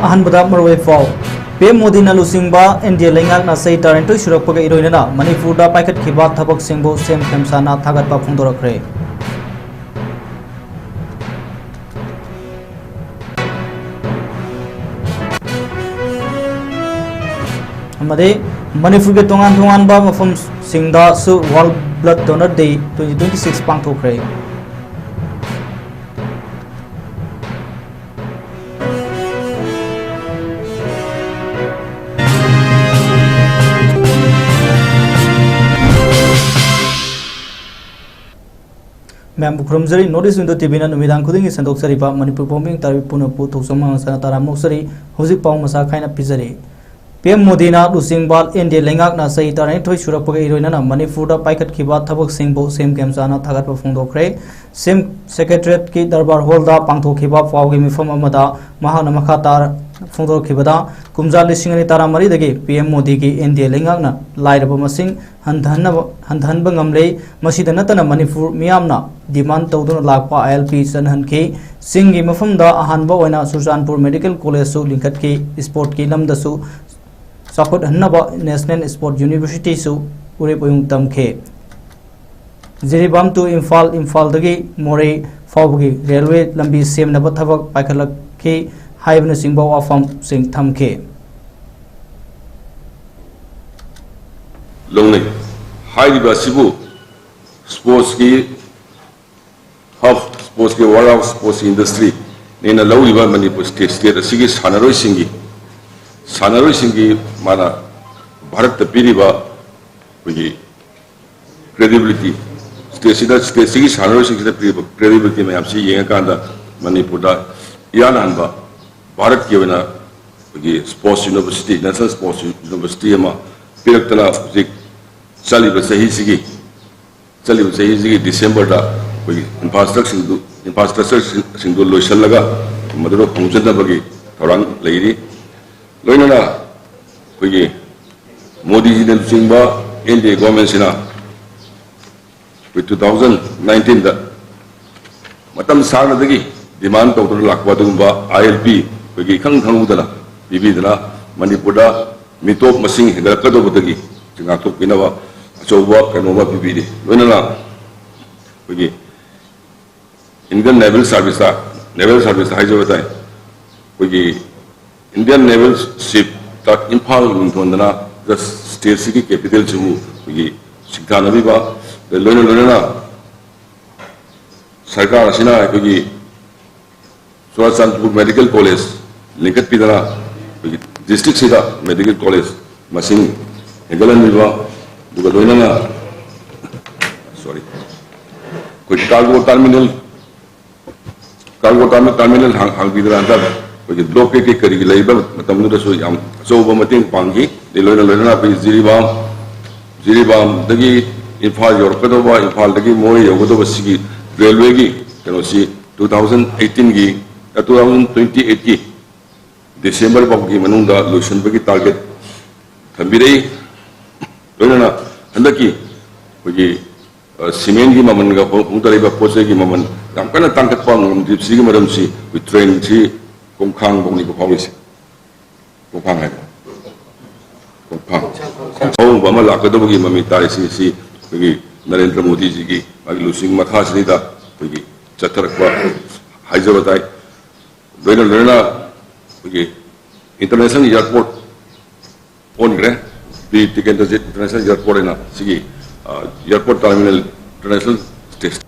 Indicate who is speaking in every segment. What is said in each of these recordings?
Speaker 1: अहनबदा मरवे फाव PM Modi लुसिंगबा NDA लेंगाकना सही तारेंटो सुरक्षपगा इरोइनना मणिपुरदा पाइखतखिबा थबकसिंगबु सेम खेमसाना थागतपा फोंदोरखरे मणिपुर के तोान मफम वर्ल्ड ब्लड डोनर डे 2026 पांथोखरे मैम खुरमजरी नॉर्थ ईस्ट विंडो टीवी नुमिदां खुदिंगी संदोक्सरीबा मणिपुर पोमिंग तारबी पुनपु थोक्सोमा सना ताराम नोक्सरी हौजिक पाउ मसा खाइना पिजरी पीएम मोदी लुसिंगबाल एनडीए लेंगाकना सही तारें थोई सुरक्षपगा इरोइनना मणिपुरदा पाइखतखिबा थबकसिंगबु सेम खेमसाना थागतपा फोंदोखरे सेम सेक्रेटरीट की दरबार हॉलदा पांथोखिबा पाउगी मिफम अमदा महाना मखा तार फोंदोखिबदा कुमजा लिसिंग अनि तारा मरीदगी पीएम मोदी की NDA लेंगाकना लाइरबा मसिंग हंधनबा ngamlei masida natana manipur miyamna demand tawduna lakpa ILP sanhanki singi mafamda ahanba oina Sujanpur Medical College su linkatki sport ki lamda su sakot hannaba National Sport University su ure poyung tamkhe Jiribam to Imphal dagi More Fawgi railway lambi semnaba thabak paikhalakhi haibna singbaw afam sing thamkhe
Speaker 2: Lonely. हाइबा सिबु sports की hub sports की world of sports industry नेना लौरिबा Manipur state असिगी सानरोई सिंगी माना भारत पीरिबा कोई credibility state सिगी सानरोई सिंगी पीरिबा credibility में आपसी येंगाकांदा मणिपुर दा यानानबा भारत की वना कोई sports university national sports university अमा पिरक्तना चलिब सही डिसेंबर कोई इंफ्रास्ट्रक्चर लोसलगा मदुरो खोंजनबगी थौरांग लेरी लोइनना कोई मोदी जी ने लुचिंगबा एनडीए गवर्नमेंट सिना 2019 दा मतम सागनदगी डिमांड तौदुन लाकबा दुंबा ILP कोई खंग खंगुदना बिबिदना मणिपुरदा मिटोप मसिंग हेगलकदोबदगी चिंगातो पिनवा अचौबा कनोबा पिबीदे लोइनना कोई इंडियन नेवल सर्विस हाइजबताय कोई इंडियन नेवल शिप ता इंफाल लुंथोंदना स्टेट सिगी कैपिटल जुमु कोई सिगथानबीबा लोइनना सरकार असिना कोई सुरजपुर मेडिकल कॉलेज लिंकत पिदना कोई डिस्ट्रिक्ट सिदा मेडिकल कॉलेज मसिंग हेगलनबीबा लोइनना सॉरी कोई कार्गो टर्मिनल हांगबीदना अंदर कोई ब्लॉक के करी लेबा मतमनुदसु याम अचौबा मतेंग पांगी लोइनना कोई जिरीबाम दगी इंफाल योरकदोबा इंफाल दगी मोय योगदोबा सिगी रेलवे की कनोसी 2018 की 2028 की दिसंबर बाउगी मनुंगा लोशनबगी टारगेट थंबिरे लोइनना हंदकी कोई सीमेंट की ममन का पुंगतरेबा पोचे की ममन याम कना तांगतपा ngumdipsi की मरमसी कोई ट्रेन सी कोंखांग बोंगनी को फाविस कोंखांग है कोंखांग बमा लाकदबगी ममी तारिसी कोई नरेंद्र मोदी जी की मागी लुसिंग मथा सनीदा कोई चथरकपा हाइजबताय लोइनना कोई इंटरनेशनल एयरपोर्ट ओनग्रे टिकेट इंटरनेशनल एयरपोर्ट है ना सिगी एयरपोर्ट टर्मिनल इंटरनेशनल स्टेशन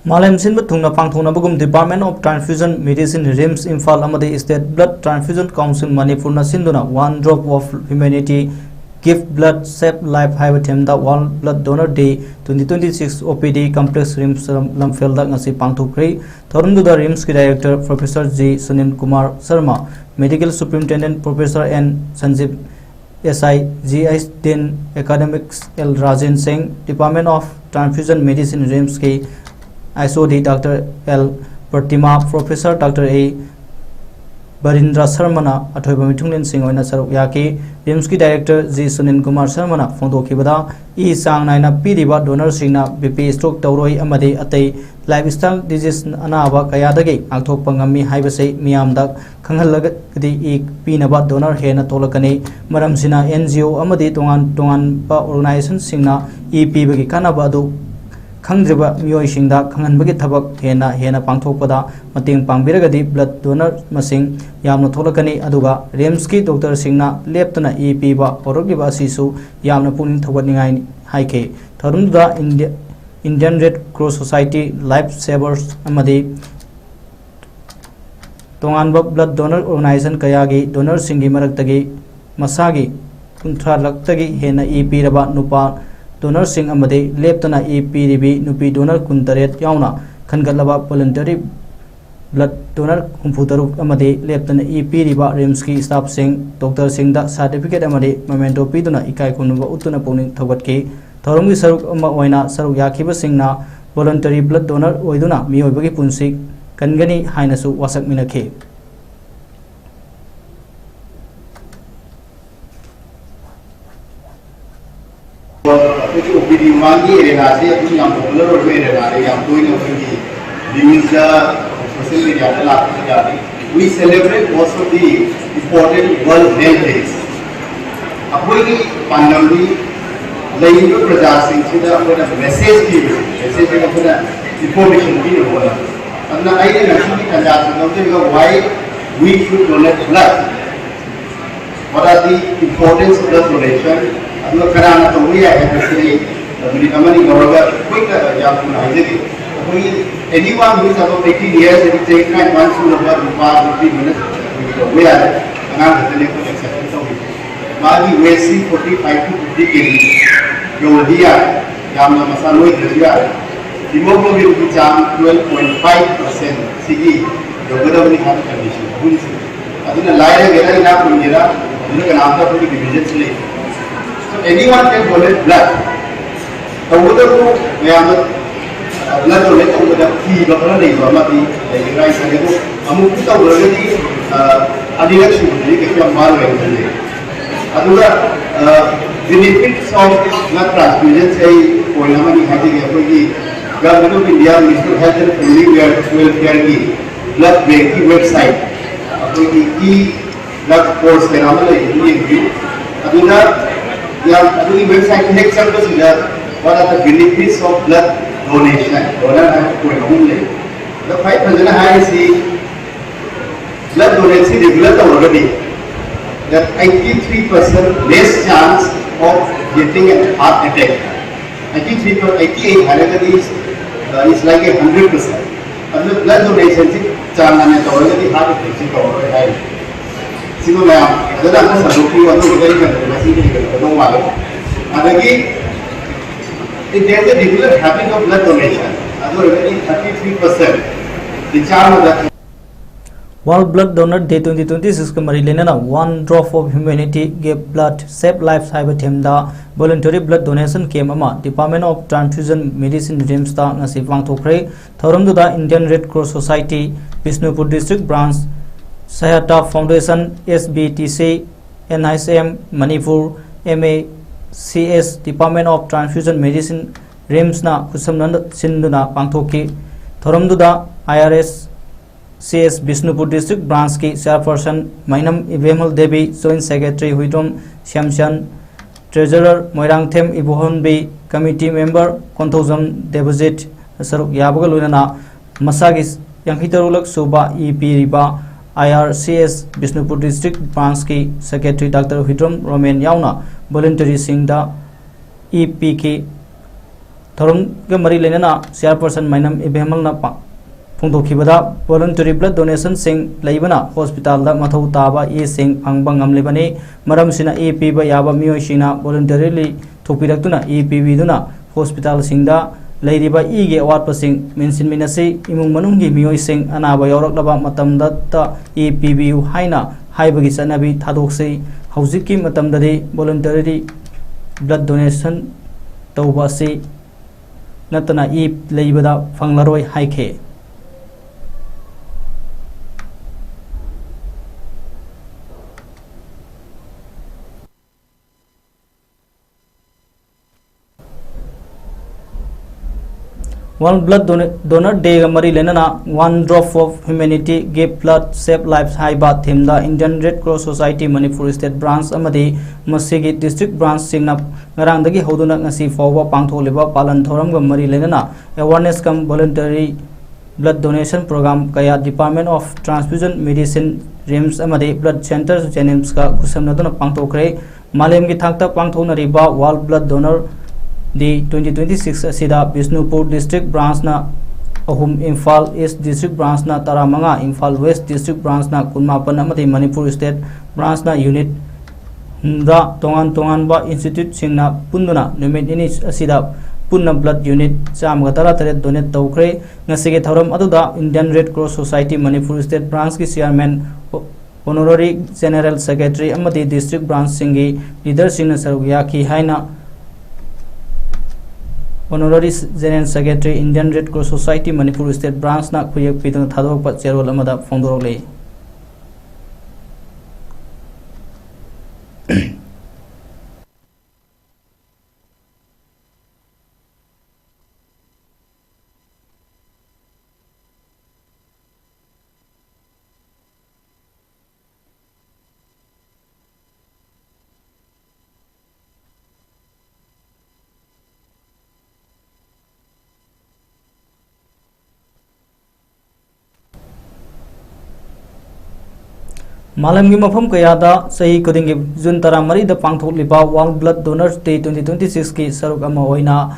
Speaker 1: मालम सिंह थुंगना पांथोनबगुम department of transfusion medicine RIMS Imphal अमदे state blood transfusion council Manipur न सिंधुना one drop of humanity gift blood save life हाइव थेमदा world blood donor day 2026 OPD complex RIMS लमफेलदा ngasi पांथोखरै थोरनदुदा रिम्स की director professor G Sunil Kumar Sharma medical superintendent professor N Sanjeev SI GI Dean Academics L Rajan Singh department of transfusion medicine RIMS के ISOD doctor L Pratima professor doctor A Barindra Sharmana अथोइबा मिथुंगलेन सिंह ओइना सरुक याकी रिम्स की डायरेक्टर जी सुनील कुमार शर्मा फोंदोखिबदा ई सांग नाइना पीरिबा डोनर सिंगना बीपी स्ट्रोक तौरोई अमदे अतै लाइफस्टाइल डिजीज अनाबा कयादगे आंथोकपा ngami हाइबसे मियामदा खंगहलगदि ई पीनबा डोनर हेना तोलकने मरमसिना एनजीओ अमदे तोंगान बा ऑर्गेनाइजेशन सिंगना ई पीबगी कानाबा अदु खंगद्रिबा मियोइसिंगदा खंगनबगी थबक हेना पांथोकपदा मतेंग पांगबिरगदि ब्लड डोनर मसिंग यामना थोलकनी अदुगा रेम्स की डॉक्टर सिंगना लेप्तना ई पीबा औरगिबा असिसु यामना पुनिंग थवनिंगाय हाइके थरुंदा Indian red cross society life savers अमदि तोंगानबा ब्लड डोनर ऑर्गेनाइजेशन कयागी डोनर सिंगी मरक्तगी मसागी 30 लखतगी हेना ई पीरबा नुपा डोनर सिंह अमदे लेप्तना ई पीरिबी नुपी डोनर 38 यावना खनगलबा वॉलंटरी ब्लड डोनर 34 अमदे लेप्तना ई पीरिबा रिम्स की स्टाफ सिंह डॉक्टर सिंह दा सर्टिफिकेट अमदे मोमेंटो पीदुना इकाई कुनुबा उतुना पुनिंग थवटके थौरमगी सरुक अमा ओइना सरुक याखिबा सिंहना वॉलंटरी ब्लड डोनर ओइदुना मियोइबगी पुंसी कनगनी हाइनसु वासक मिनखे
Speaker 3: OPD wangi arena se apni yang popular road mein arena re yang koi na koi news social media da la jati we celebrate most of the important world health days apoi ki pandamdi lain praja singh se da apna message ki apna information ki hola adna aine national kanjat no why we should donate blood what are the importance of blood donation aduna karana to we are actually the company government quick anyone who is above 18 years and take time once to the 50 minutes we are another telephone exception so magi weighing 45 to 50 kg yo dia yamna masalo idriya hemoglobin ki jam 12.5% sigi yogada bani health condition bulisi aduna laira gera ina punira aduna kanamta puri divisions le so anyone can donate blood tawuda ko mayam blood donate tawuda ki bakara nei ba ma bi rai sa ko amu ki tawuda di adilak su ni ke kam mal mai ne aduga benefits of blood transfusion say koina mani haji ke ko ki government of india ministry of health and family welfare ki blood bank ki website ko ki blood course ke naam le ni aduga या अपनी website में एक service है what are the benefits of blood donation donor है कोई हम ले the five percent है सी blood donation regular तो already that 83% less chance of getting a heart attack 88 हालांकि is like 100% अब blood donation से चांस आने तो already heart attack से कवर है सिंगल मैं ज़्यादा ना सरोकी वालों को कहीं करते हैं मसीह नहीं करते तो वालों अदगी it there is a regular habit of blood donation otherwise 33% the charm of that
Speaker 1: World Blood Donor Day 2026 के मरी लेना one drop of humanity give blood save lives हाइबा थेमदा voluntary blood donation camp अमा Department of Transfusion Medicine RIMS ता ngasi पांगथोखरे थौरमदुदा Indian Red Cross Society Bishnupur District Branch Sayata Foundation SBTC NICM Manipur MACS Department of Transfusion Medicine RIMS na kusamnand sinduna pangthoki thoramduda IRS CS Bishnupur District Branch ki chairperson Mainam Ibemal Devi Joint Secretary Huidom Shamshan Treasurer Moirangthem Ibohonbi Committee Member Konthozam Deposit Saruk Yabaga Lunana Masagi Yankitarulak Suba EP Riba IRCS Bishnupur District Branch की Secretary Dr. Hidrom Roman यावना voluntary सिंगदा EP की theorem के मरी लेना chairperson माइनम इबेमल ना फोंदोखिबदा voluntary blood donation सिंग लेबना hospital दा मथौ ताबा ये सिंग फंगबा ngamlebani मरम सिना EP बा याबा मियोसिना voluntarily थोपिरक्तुना EP बिदुना hospital सिंगदा लेरिबा इगे अवाटपसिंग मेंशन मिनसे इमुंग मनुंगी मियोइसिंग अनाबा यौरकलबा मतमदता EPBU हाइना हाइबगी सनबी थादोक्से हौजिकी मतमददे वॉलंटरी ब्लड डोनेशन तौबासी नतना ई लेबदा फंगलरोय हाइखे World Blood Donor Day Mari Lenana One Drop of Humanity Give Blood Save Lives Haiba Theme the Indian Red Cross Society Manipur State Branch Amadi Masigi District Branch Singnap Ngarandagi Hoduna Ngasi Fawa Pangtholiba Palan Thoram Mari Lenana Awareness Come Voluntary Blood Donation Program Kaya Department of Transfusion Medicine RIMS Amadi Blood Centers Jenims Ka Kusamnaduna Pangthokre Malem Gi Thakta Pangthonariba World Blood Donor The 2026 asida Bisnupur District Branch na Ahum Imphal East District Branch na Taramanga Imphal West District Branch na Kunmapan amati Manipur State Branch na Unit da tongan ba institute singna punduna numit ini asida punna blood unit cham gatara tare donate tawkre ngasige thoram aduda Indian Red Cross Society Manipur State Branch ki chairman honorary general secretary amati district branch singi leader singna sarugya ki haina Honorary General Secretary Indian Red Cross Society Manipur State Branch na Kuyak Pitang Thadok Pat Cherol Amada Fondorole Malam gi mafam kayada sahi kudingi June tara mari da pangthok liba World Blood Donors Day 2026 ki saruk ama oina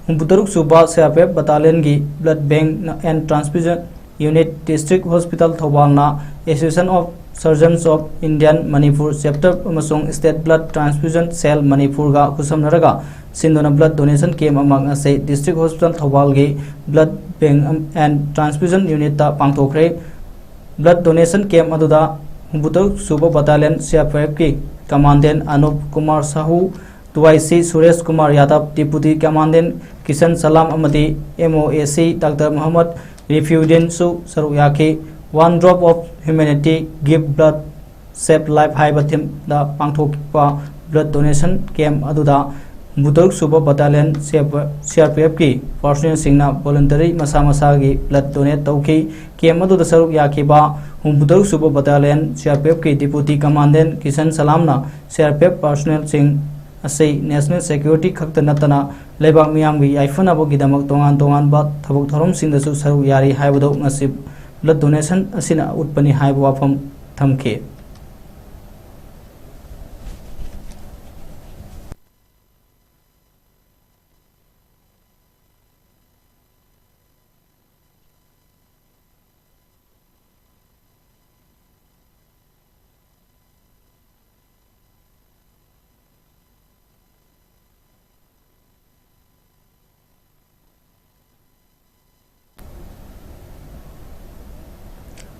Speaker 1: humputaruk suba CRPF battalion gi blood bank and transfusion unit district hospital Thobal na Association of Surgeons of Indian Manipur chapter amasung state blood transfusion cell Manipur ga kusamnaraga sindona blood donation camp amang asai district hospital Thobal gi blood bank and transfusion unit ta pangthokre Blood donation camp aduda Humbutok Suba Battalion CRPF ki Commandant Anup Kumar Sahu 2IC Suresh Kumar Yadav Deputy Commandant Kishan Salam Amadi MOAC Dr. Muhammad Refudin Su Saruyaki One Drop of Humanity Give Blood Save Life Haibatim da Pangthokpa Blood donation camp aduda Humbutok Suba Battalion CRPF ki personnel singna voluntary masa gi blood donate tauki camp adu da saruk yakiba Humbutok Suba Battalion CRPF ki Deputy Commandant Kishan Salam na CRPF personnel sing asai national security khakta natana lebak miyam gi aifana bo gidamak tongan ba thabuk thorom sing da su saruk yari haibado ngasib blood donation asina utpani haibu wafam thamke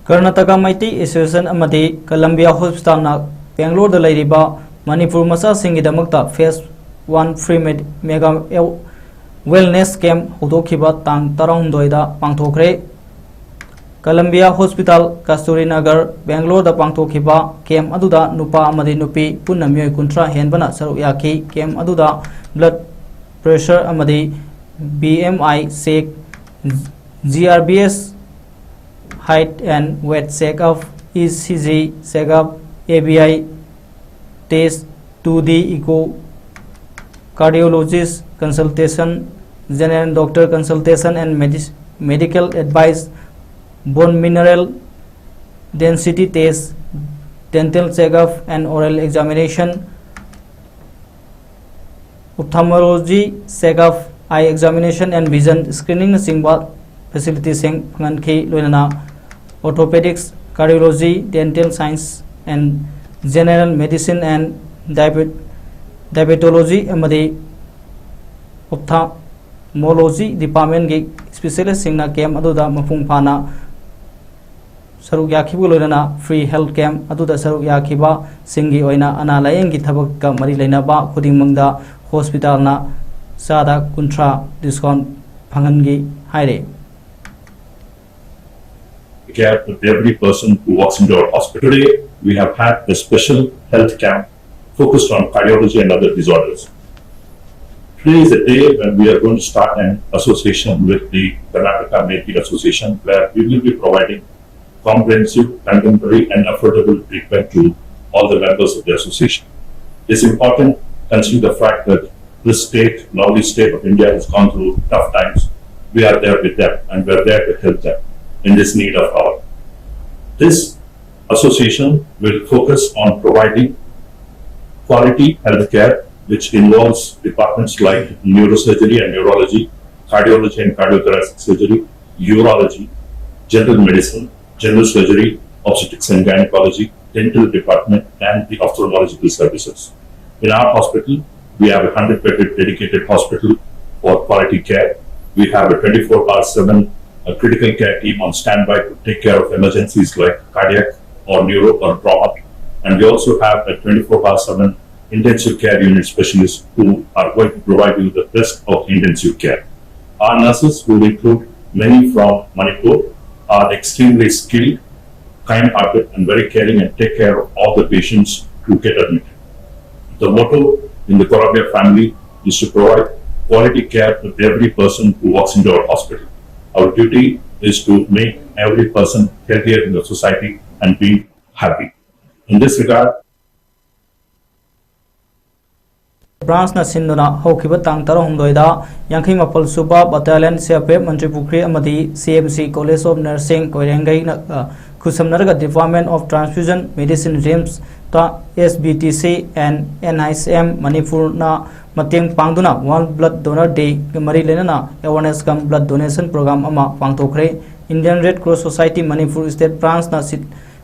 Speaker 1: Karnataka Maiti Association amadi Columbia Hospital na Bangalore da lairiba Manipur masa singi damakta phase 1 free mega wellness camp hodokhiba tang tarong doida pangthokre Columbia Hospital Kasturi Nagar Bangalore da pangthokhiba camp aduda nupa amadi nupi punna myoi kuntra henbana saruk yaki camp aduda blood pressure amadi BMI sek GRBS height and weight check up, ECG check up, ABI test, 2D echo, cardiologist consultation, general doctor consultation and medical advice, bone mineral density test, dental check up and oral examination, ophthalmology check up, eye examination and vision screening singba facility sing phangan loinana orthopedics, cardiology, dental science and general medicine and diabetology amadi ophthalmology department gi specialist singna camp aduda mapung phana saruk yakhibu loinana free health camp aduda saruk yakhiba singi oina ana layeng gi thabak ka mari leinaba khuding mangda hospital na sada kuntra discount phangan gi haire
Speaker 4: care with every person who walks into our hospital. Today, we have had a special health camp focused on cardiology and other disorders. Today is a day when we are going to start an association with the Karnataka Medical Association, where we will be providing comprehensive, contemporary and affordable treatment to all the members of the association. It's important considering the fact that this state, lovely state of India, has gone through tough times. We are there with them and we're there to help them in this need of ours. This association will focus on providing quality health care, which involves departments like neurosurgery and neurology, cardiology and cardiothoracic surgery, urology, general medicine, general surgery, obstetrics and gynecology, dental department, and the ophthalmological services. In our hospital, we have a 100-bedded dedicated hospital for quality care. We have a 24/7 critical care team on standby to take care of emergencies like cardiac or neuro or trauma. And we also have a 24/7 intensive care unit specialists who are going to provide you the best of intensive care. Our nurses, who include many from Manipur, are extremely skilled, kind-hearted, and very caring, and take care of all the patients who get admitted. The motto in the Korabia family is to provide quality care to every person who walks into our hospital. Our duty is to make every person healthier in the society and be happy. In this regard,
Speaker 1: branch न सिंधुना होखिबा तांग तरहमदोइदा यांखै मपल सुबा battalion CRPF मंत्री पुखरी अमदी CMC college of nursing कोइरेंगई खुसमनरगा department of transfusion medicine RIMS ता SBTC and NICM Manipur ना मतेंग पांगदुना वर्ल्ड ब्लड डोनर डे मरी लेना awareness cum blood donation programme अमा पांगथोखरे Indian red cross society Manipur state branch ना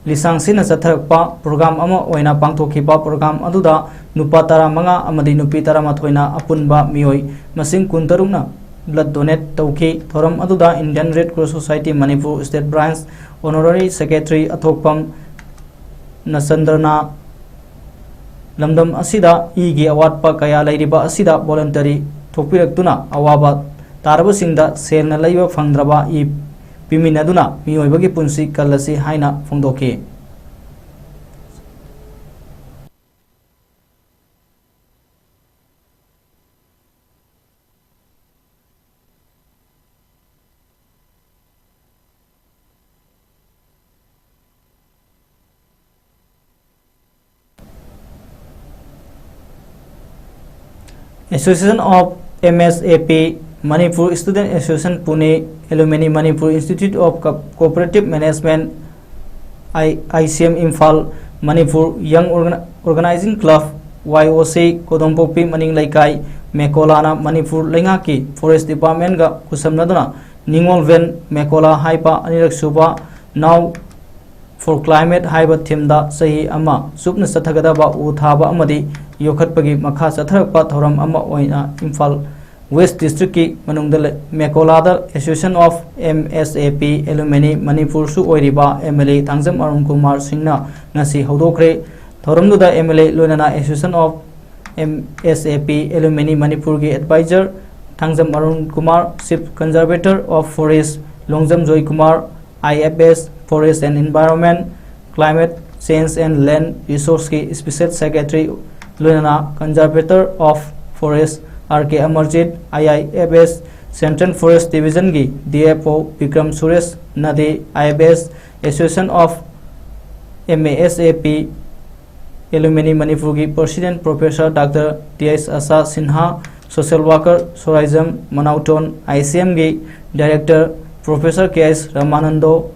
Speaker 1: लिसांगसिना चथरकपा प्रोग्राम अमा ओइना पांगथोखिबा प्रोग्राम अदुदा नुपा 15 अमदी नुपी 13 अपुनबा मियोई मसिंग 13 ब्लड डोनेट तौखी थोरम अदुदा Indian red cross society Manipur state branch honorary secretary अथोकपम नसंद्रना लमदम असिदा ईगी अवाटपा कया लैरिबा असिदा वॉलंटरी थोपिरक्तुना अवाबा तारबसिंगदा सेलना लैबा फंगद्रबा ई पिमिनदुना मियोइबगी पुंसी कलसी हाइना फोंदोके Association of MSAP Manipur Student Association Pune Alumni Manipur Institute of Cooperative Management ICM Imphal Manipur Young Organizing Club YOC Kodompopi Maning Laikai Mekolana Manipur Lengaki Forest Department ga kusamnaduna Ningol Ven Mekola Haipa Anirak Suba Now for Climate Haiba Timda Sahi Ama Supna Sathagadaba Uthaba Amadi Yokhatpagi Makha Satharakpa Thoram Ama Oina Imphal West District ki manungdal Mekolada Association of MSAP Alumni Manipur su oiriba MLA Tangzam Arun Kumar Singna ngasi hodokre thoramduda MLA loinana Association of MSAP Alumni Manipur ki advisor Tangzam Arun Kumar Chief Conservator of Forest Longjam Joy Kumar IFS Forest and Environment Climate Change and Land Resource ki Special Secretary loinana Conservator of Forest RK Amarjit IIFS Central Forest Division की DFO Vikram Suresh Nadi IFS Association of MASAP Alumni Manipur की President Professor Dr. T.S. Asa Sinha Social Worker Sorizam Manauton ICM की Director Professor K.S. Ramanando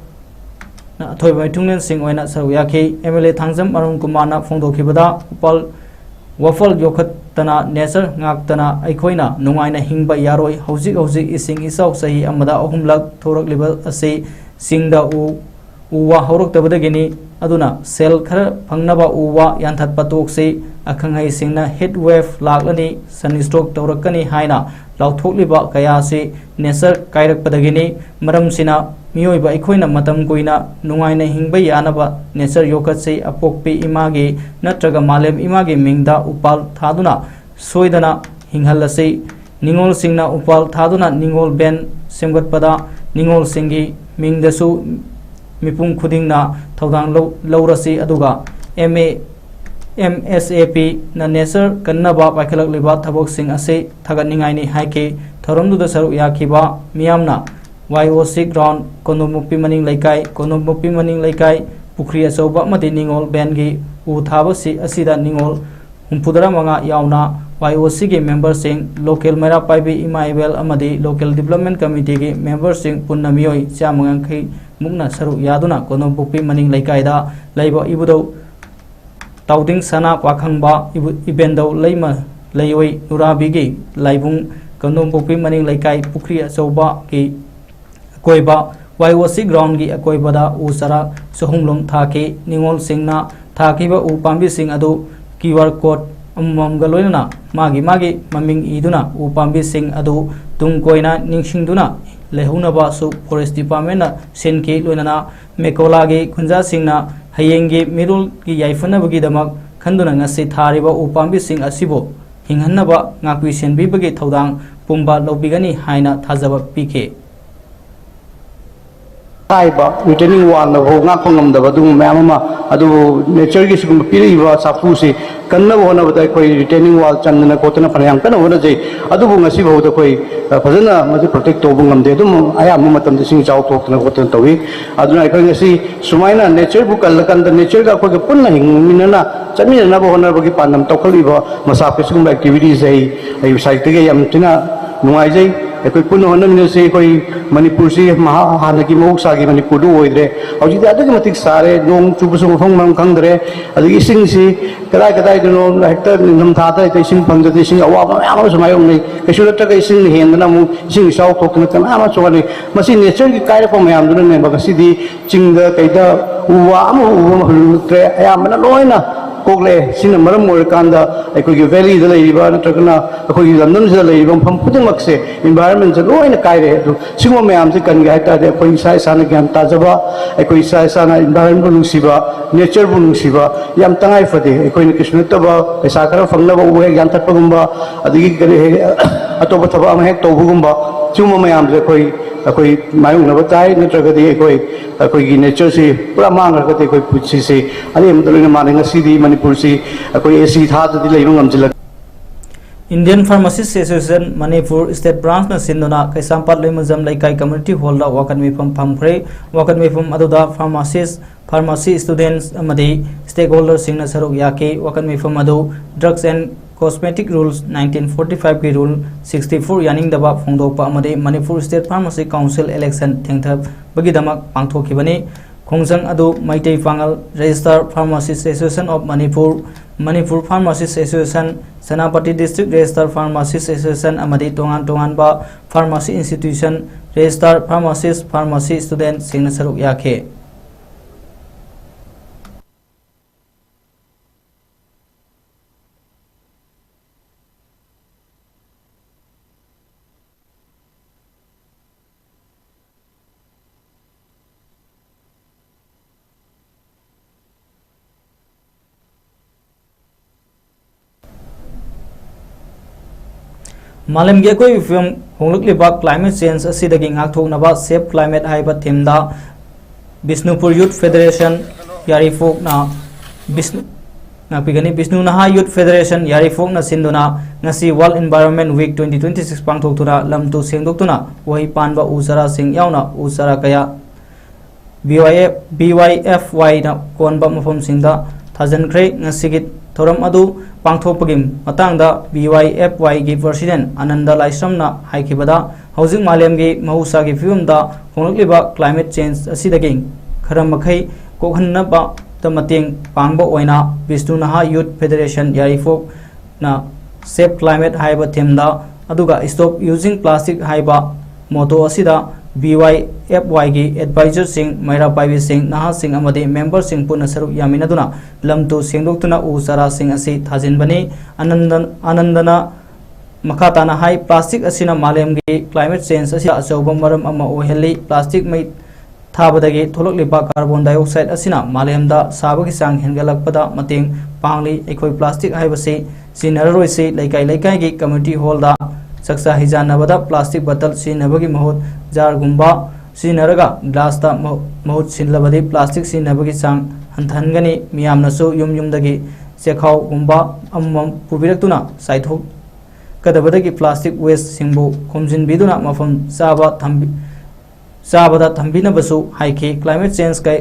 Speaker 1: Thoibaitunglen Singh Oina Saruyaki MLA Thangzam Arun Kumar na Fongdokibada Upal Wafal Yokhatana Nesar Ngaktana Aikoina Nungaina Hingba Yaroi Hauzik Hauzik Ising Isau Sahi Amada Ohumlak Thorak Level Ase Singda Uwa Horok Tabadagini Aduna Sel Khara Pangnaba Uwa Yanthat Patok Se Akangai Singna Heat Wave Laklani Sunstroke Torakani Haina Lauthok Liba Kaya Se Nesar Kairak Padagini Maram Sina Mioiba Aikoina Matam Koina Nungaina Hingba Yanaba Nesar Yokatse Apokpi Imagi Natraga Malem Imagi Mingda Upal Thaduna Soidana Hingalase Ningol Singna Upal Thaduna Ningol Ben Simgat Pada Ningol Singi Mingdasu Mipung Kudingna Thaudang Laurasi Aduga MSAP na nature कन्नबा पाइखलकलिबा थबोकसिंग असे थगनिंगाइनि हाइके थरमदुदा सरुक याखिबा मियामना YOC ground कोनोमुपी मनिंग लेकाई Pukhri अचौबा मदि निंगोल बेनगी उ थाबसी असिदा निंगोल हुंफुदरा मंगा यावना YOC के मेंबर सिंह लोकल मेरा पाइबी इमाइबेल अमदि लोकल डेवलपमेंट कमिटी के मेंबर सिंह पुन्ना मियोय चामंगखै मुक्ना सरुक यादुना कोनोमुपी मनिंग लेकाइदा लैबा इबुदौ ताउदिंग सना पाखंबा इबेंदौ लैमा लैयोय नुराबीगी लाइबुंग कोनोमुपी मनिंग लेकाई पुखरी अचौबा की कोइबा YOC ग्राउंड की अकोइबदा उसरा सोहुमलों थाके निंगोल सिंगना थाकीबा उ पांबी सिंग अदु QR कोड अममगलोइना मागी ममिंग इदुना उ पांबी सिंग अदु तुंग कोइना निंगसिंगदुना लेहुनबा सु फॉरेस्ट डिपार्टमेंट सेनके लोइना मेकोलागे खुंजा सिंगना हयेंगे मिरुल की याइफनबगी दमक खंदुना ngasi थारिबा उ पांबी सिंग असिबो हिंहन्नबा ngakwi senbibagi थौदांग पुंबा लौबिगनी हाइना थाजबा पीखे
Speaker 5: रिटर्निंग वाल मैम नेचर की पीब साफू से कन्नब होनबद रिटर्निंग वाल चंदना खोतना फनयाम कन होनजे अबूद फजना प्रोटेक्ट तौब गमदे अयाम चाउथोना खोतना तौई सुमायना नेचर बु कल नेचर का पुनः हिंगमिनना चमीनब होनबगी पानम तौखलीब मसा सिगुब एक्टिविटीज साइड नुआइजै अखोई पुनः होनमिनसे मणिपुर से हाँ की मौसा की मणिपुर होइद्रे हौजिदि सारे नों चुबसु मफम मरम खंगद्रे अदगी इसिंगसि कदाय कदायदनो हेक्टर निंगमथादा इसिंग फंगदे इसिंग अवाबा मयाम सुमायोंनै कैसु नत्रगा इसिंग हेंदना मु इसिंग इसाव थोकना कनामा चोने मसि नेचर की कायरप मयामदुना ने बगसिदि चिंग कैदा उवा अमु उवा हलुत्रे अयामना लोइना कोगले सिन मरम ओरकांदा अखोगी वैली द लेइबा नत्रगना अखोगी लंदन से लेइबा फम पुदमक से एनवायरनमेंट से लोइना कायरे दु सिंगो मयाम से कन गाय ता दे अखोई साइ साना ज्ञान ताजबा अखोई साइ साना एनवायरनमेंट नुसिबा नेचर बु नुसिबा याम तंगाई फदे अखोई कृष्ण तबा पैसा खरा फंगनबा उहे ज्ञान तत्पगुंबा अदगी करे अतोब थबा अम हेक तौबुगुंबा सिंगो मयाम से अखोई मायुंगनब ताई नत्रगदि अखोई नेचर से पूरा मांगरगदि अखोई पुछि से अरे मतलब माने ngasi मणिपुर से अखोई एसी थादि लेबंग हमजिल
Speaker 1: Indian pharmacist association Manipur state branch न सिंदुना कैसामपाट लेमजम लेकाई कम्युनिटी हॉल दा वाकन मिफम फंगफ्रे वाकन मिफम अदुदा फार्मासी स्टूडेंट्स अमदी स्टेक होल्डर सिंगना सरुक याके वाकन मिफम अदु ड्रग्स एंड कॉस्मेटिक रूल्स 1945 की रूल 64 यानिंग दबा फोंदोपा अमदी Manipur state pharmacy council election थेंगथब बगिदमक पांगथोखिबनी खोंजंग अदु मैतै पांगल register pharmacist association of Manipur pharmacist association Senapati district register pharmacist association अमदी तोंगान बा pharmacy institution register pharmacy student सिंगना सरुक याखे मालम के कोई फिल्म होंगलुकलिबा क्लाइमेट चेंज असिदगी ngakthoknaba सेफ क्लाइमेट हाइबा थीमदा बिष्णुपुर यूथ फेडरेशन यारीफोकना बिष्णु नहा यूथ फेडरेशन यारीफोकना सिंदुना ngasi वर्ल्ड एनवायरनमेंट वीक 2026 पांगथोक्तुना लमतु सेंगदोक्तुना वही पानबा उजरा सिंग यावना उजरा कया BYFY ना कोनबा मफम सिंगदा थाजनख्रे ngasi थोरम अदु पांगथोपगी मतंगदा BYFY की प्रेसिडेंट आनंद लाइसमना हाइखिबदा हौजिक मालेमगी महुसा की फिल्मदा होंगलुकलिबा क्लाइमेट चेंज असिदगी खरमखै कोखन्नबा तमतेंग पांगबा ओइना विष्णु नहा यूथ फेडरेशन यारीफोक ना सेफ क्लाइमेट हाइबा थीमदा अदुगा स्टॉप यूजिंग प्लास्टिक हाइबा मोटो असिदा BYFY की एडवाइजर सिंह मैरा पाइबी सिंह नहा सिंह अमदे मेंबर सिंह पुना सरुक यामिनदुना लमतु सेंगदोक्तुना उसारा सिंह असि थाजिनबनी आनंदना मखाताना हाई प्लास्टिक असिना मालेमगी क्लाइमेट चेंज असि अचौबा मरम अमा ओहेली प्लास्टिक मै थाबदगी थोलकलिबा कार्बन डाइऑक्साइड असिना मालेमदा साबगी सांग हेंगलकपदा मतेंग पांगली एखोई प्लास्टिक हाइबसे सिनररोइसे लेकाई की कम्युनिटी हॉलदा सक्सा हिजानबदा प्लास्टिक बटल सिनबगी महूत जार गुंबा सिनरगा ग्लास ता महूत सिनलबदी प्लास्टिक सिनबगी सांग हंथनगनी मियामनसु युमदगी चेखाउगुम्बा अमम पुबिरक्तुना साइथोकदबदगी प्लास्टिक वेस्ट सिंबु खोमजिनबिदुना मफम चाबदा थंबिनबसु हाइके क्लाइमेट चेंज कै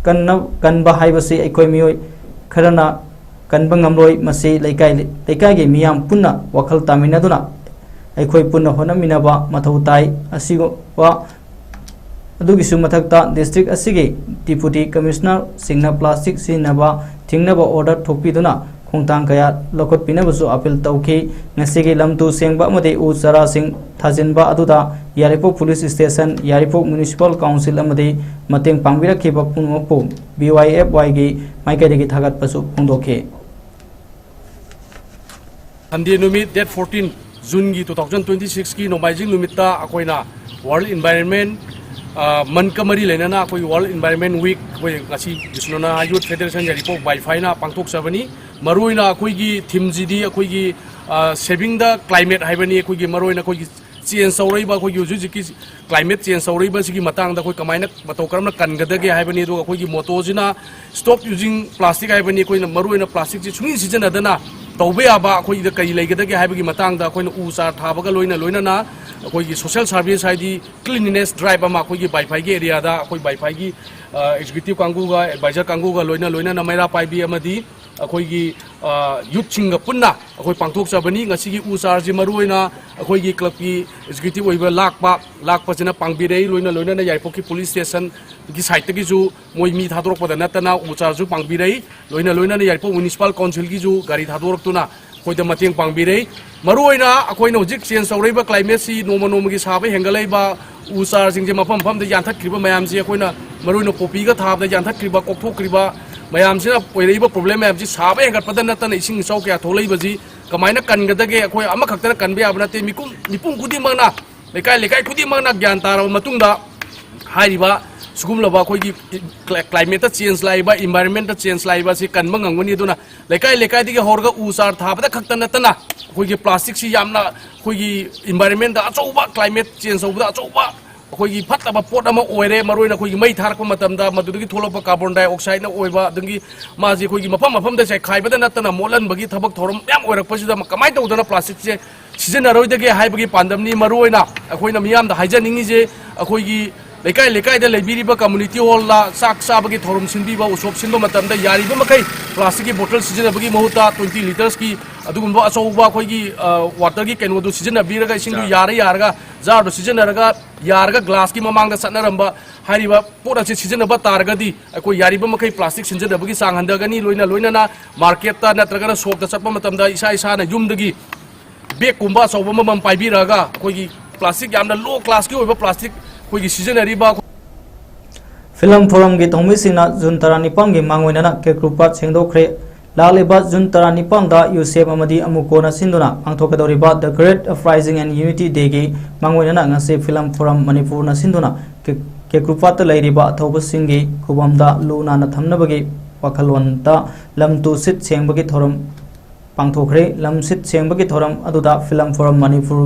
Speaker 1: कन्बा हाइबसी अखोय मियोय खरना कन्बा ngamloi मसी लेकाई मियाम पुन्ना वखल तामिनदुना अखोय पुन्ना होनमिनबा मथौ ताई असिगोवा अदुगिसु मथक्ता डिस्ट्रिक्ट असिगे डिप्यूटी कमिश्नर सिंगना प्लास्टिक सिनबा थिंगनबा ऑर्डर थोकपिदुना खोंतांग कया लखोटपिनबसु अपील तौखि ngasiगे लमतु सेंगबा मदे उ चरा सिंग थाजिनबा अदुदा यारिपोक पुलिस स्टेशन यारिपोक म्युनिसिपल काउंसिल अमदे मतेंग पांगबिरखिबा पुनमपु BYFY गी माइकेदेगी थागतपसु फोंदोखे
Speaker 6: Sunday numit date 14 June 2026 की नोमाइजिंग नुमित्ता अकोइना वर्ल्ड इन्वायरमेंट मन कमरी लेना अकोइ वर्ल्ड इन्वायरमेंट वीक अकोइ ngasi बिस्नुना यूथ फेडरेशन यारिपोक बाइफाइना पांगथोक सबनी मरुइना अकोइगी थीम जिदी अकोइगी सेविंग द क्लाइमेट हाइबनी अकोइगी मरुइना अकोइगी चेंज सौरैबा अकोइगी हुजुजिकी क्लाइमेट चेंज सौरैबा सिगी मतंग द अकोइ कमाइना मतौ करमना कनगदगे हाइबनी दो अकोइगी मोटोजिना स्टॉप यूजिंग प्लास्टिक हाइबनी अकोइना मरुइना प्लास्टिक जी सुनि सिजनदना तौबे आबा अखोई कई लेगदगे हाइबगी मतंगदा अखोइना उ चार थाबगा लोइना अखोइगी सोशल सर्विस हाइदी क्लीननेस ड्राइव अमा अखोइगी बाइफाइगी एरियादा अखोइ बाइफाइगी एग्जीक्यूटिव कांगुगा एडवाइजर कांगुगा लोइना मैरा पाइबी अमदी अखोइगी यूथ सिंग पुन्ना अखोइ पांगथोक सबनी ngasiगी उ चार जी मरुइना अखोइगी क्लब की एग्जीक्यूटिव ओइबा लाकपाजना पांगबिरे लोइना याइपोकी पुलिस स्टेशन की साइड की जो मोइ मी थादोरपदा नतना उ चार जो पांगबिरे लोइना याइपो म्युनिसिपल काउंसिल की जो गाड़ी थादोरक्तुना अखोइदा मतेंग पांगबिरे मरुइना अखोइना हुजिक चेंज सौरैबा क्लाइमेट सी नोमगी साबा हेंगलैबा उ चार सिंजे मफम यानथक्रिबा मयाम जी अखोइना मरुइना पोपीगा थाबदा यानथक्रिबा कोकथोक्रिबा मयाम से ओइरैबा प्रॉब्लम मयाम जी साबा हेंगतपदा नतना इसिंग इचौ क्या थोलैबा जी कमाइना कनगदगे अखोइ अमा खक्तना कनबे याबा नते मिपुम खुदिमना लेकाई खुदिमना ज्ञान तारबा मतुंगदा हाइरिबा सुगुमलबा अखोइगी क्लाइमेट चेंज लाइबा इन्वायरमेंट चेंज लाइबा से कनबा ngangoni aduna लेकाई दिगे होरगा उ चार थाबदा खक्ता नतना अखोइगी प्लास्टिक सी यामना अखोइगी इन्वायरमेंट दा अचौबा क्लाइमेट चेंज होबदा अचौबा अखोइगी फत्तबा पोट अमा ओइरे मरोइना अखोइगी मै थारकपा मतमदा मदुदगी थोलपा कार्बन डाइऑक्साइड ना ओइबा दंगी माजी अखोइगी मफम दा खाइबदा नतना मोलनबगी थबक थोरम याम ओइरकपसिदा कमाइ तौदना प्लास्टिक से सिजनरोइदगे हाइबगी पांदमनी मरोइना अखोइना मियामदा हाइजनिंगी जे अखोइगी लेकाई लेबीरीबा कम्युनिटी हॉल ला चाक चाबगी थोरम सिंबीबा उसोप सिंबा मतमदा यारीबा मखै प्लास्टिक की बोतल सिजनबगी महुता 20 लीटर्स की अदुगुंबा अचौबा अखोइगी वाटर की कैनोदु सिजनबीरगा इसिंगदु यारगा जार सिजनरगा यारगा ग्लास की ममांगदा सनरंबा हारिबा पोट असे सिजनबा तारगदी अखोइ यारीबा मखै प्लास्टिक सिजनबगी सांग हंदगनी लोइना मार्केट नत्रगना शॉप दा चटपा मतमदा इसा युमदगी बेग कुंबा अचौबा ममम पाइबीरगा अखोइगी प्लास्टिक यामना लो क्लास की ओइबा प्लास्टिक
Speaker 1: फिल्म फोरम की थोमीसिंगना जून 19 की मांगोइना केक्रुपा सेंदोख्रे लालिबा जून 19 दा यूसेफ अमदी अमुकोना सिंदुना पांथोकदौरिबा the great uprising and unity day की मांगोइना ngasi फिल्म फोरम मणिपुर ना सिंदुना केक्रुपा त लैरिबा अथौबसिंगी खुबमदा लुना ना थमनबगी वखलवनता लमतु सिट सेंबगी थोरम पांथोख्रे लम सिट सेंबगी थोरम अदुदा फिल्म फोरम मणिपुर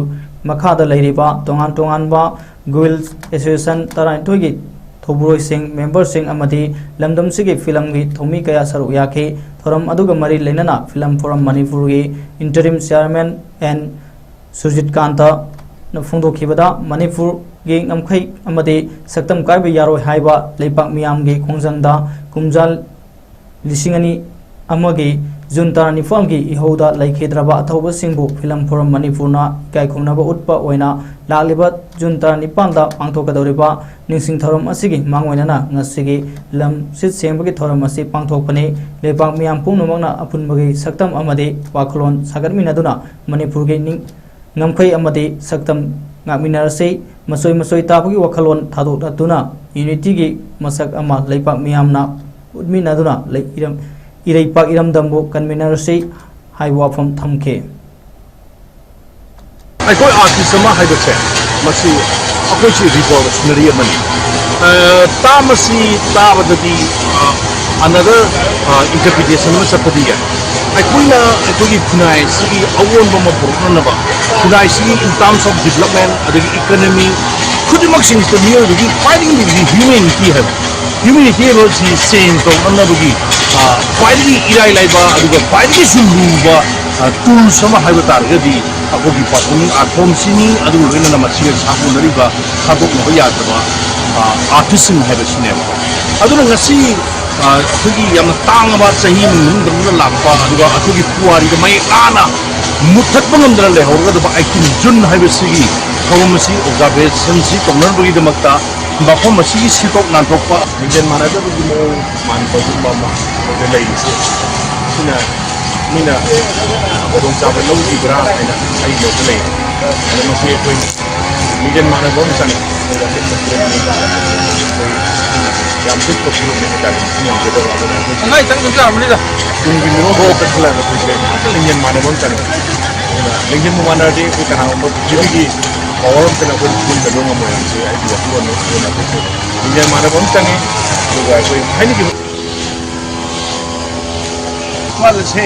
Speaker 1: मखादा लैरिबा तोंगान गुइल्स एसोसिएशन तराइथोगी थोबुरोई सिंह मेंबर सिंह अमदी लमदम सिगी फिल्म की थोमी कया सरुक याखे थोरम अदुगा मरी लेनना फिल्म फोरम मणिपुर की इंटरिम चेयरमैन एन सुरजित कांता फोंदोखिबदा मणिपुर की ngमखै अमदी सक्तम कायबे यारोय हाइबा लेपाक मियाम की खोंजंगदा कुमजाल लिसिंगनी अमगी जून 19 की इहोदा लैखेद्रबा अथौबसिंगबु फिल्म फोरम मणिपुरना कायखोंगनाबा उत्पा ओइना लालिबा जून 19 दा पांथोकदौरिबा निंसिंग theorem असिगी मांगोइना ngasiगी lam sit sengbagi thoram asi pangthokpani lepak miyam pungnomangna apunbagi saktam amadi waklon sagatminaduna manipur gi ngamkhai amadi saktam ngakminarase masoi tabagi waklon thadokatuna unity gi masak ama lepak miyamna udminaduna इरैपाक इरमदमबु कन्वीनरसे हाइवा फम थमखे
Speaker 7: अखोई artist अमा हाइबसे मसी अखोई छि रिवॉल्यूशनरी अमनी तामसी ताबददी अनदर इंटरप्रिटेशन में सपदी है अखोइना अखोई खुनाई सी अवोन बम पुरनबा खुनाई सी इन टर्म्स ऑफ डेवलपमेंट अदगी इकोनॉमी खुदिमक सिंग तो मियो दगी फाइटिंग द ह्यूमैनिटी है ह्यूमैनिटी रो सी सेंस ऑफ अनदगी ख्वाइदगी इराई लाइबा अदुगा ख्वाइदगी सुलुबा टूल समा हाइबा तारगदी अखोगी पापुंग आथोम सिनी अदुगा लोइना मसिग सापुनरिबा खादोक नबा यादबा आर्टिस्ट सिंग हाइबा सिनेबा अदुना ngasi अखोगी याम तांगबा चही मुंगदुना लापा अदुगा अखोगी पुवारी द मै आना मुथतबा ngमदरा लेहौरगदबा 18 जुन हाइबा सिगी थौमसी ऑब्जर्वेशन सि तोंगनबगी दमक्ता बाफम मसी सिटोक नानथोकपा
Speaker 8: इंडियन मानदबगी मो मानपजुबा मा ओदे लेइसे सिना मीना ओदों चाबे लौजी ब्रा हैना आई लोक ले अदे मसी कोई इंडियन मानदबम चने ओदा याम सिट को शुरू में डाल सिना के दो अंगाई तंग दुला हमलिदा तुंगी मिरो हो कटला न पुछे इंडियन मानदबम चने इंडियन मानदे को कना को जिबी और कना को स्कूल का लोग हम से आई दिया को न पुछे इंडियन मानदबम चने दुगा कोई हैनी की
Speaker 9: वाला से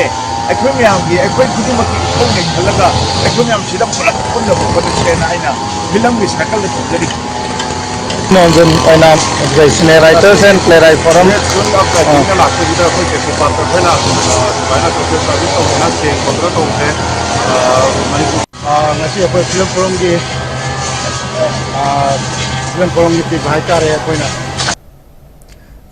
Speaker 9: अखोई मैम की अखोई खुदमक की खोने खलगा अखोई मैम सिदा पुला पुला पुला सेना आइना फिल्म की शकल में जरी
Speaker 5: नॉनजन आइना जैसे राइटर्स एंड प्लेराइट फोरम
Speaker 8: लाखों की तरफ कोई कैसे बात करते ना बायना तो सर्विस तो होना चाहिए पंद्रह तो है
Speaker 9: ngasi akhoi film forum ki bhai ka re akhoi na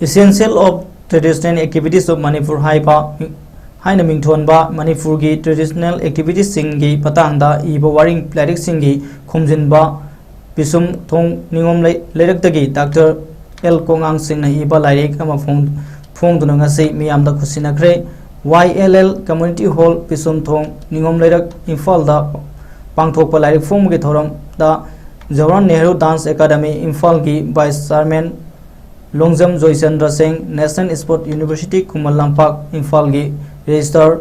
Speaker 1: Essential of Traditional Activities of Manipur haina mingthonba Manipur gi traditional activities singi patangda iba waring plarik singi khumjinba pisum thong ningom leirak Dr. L Kongang singna iba lairik ama phong duna ngasi miyamda khusinakre YLL Community Hall pisum thong ningom leirak Imphal da pangthokpa lairik phong gi thoram da Jawaharlal Nehru Dance Academy Imphal gi Vice Chairman Longjam Joychandra Singh National Sport University Kumal Lampak Imphal gi Registrar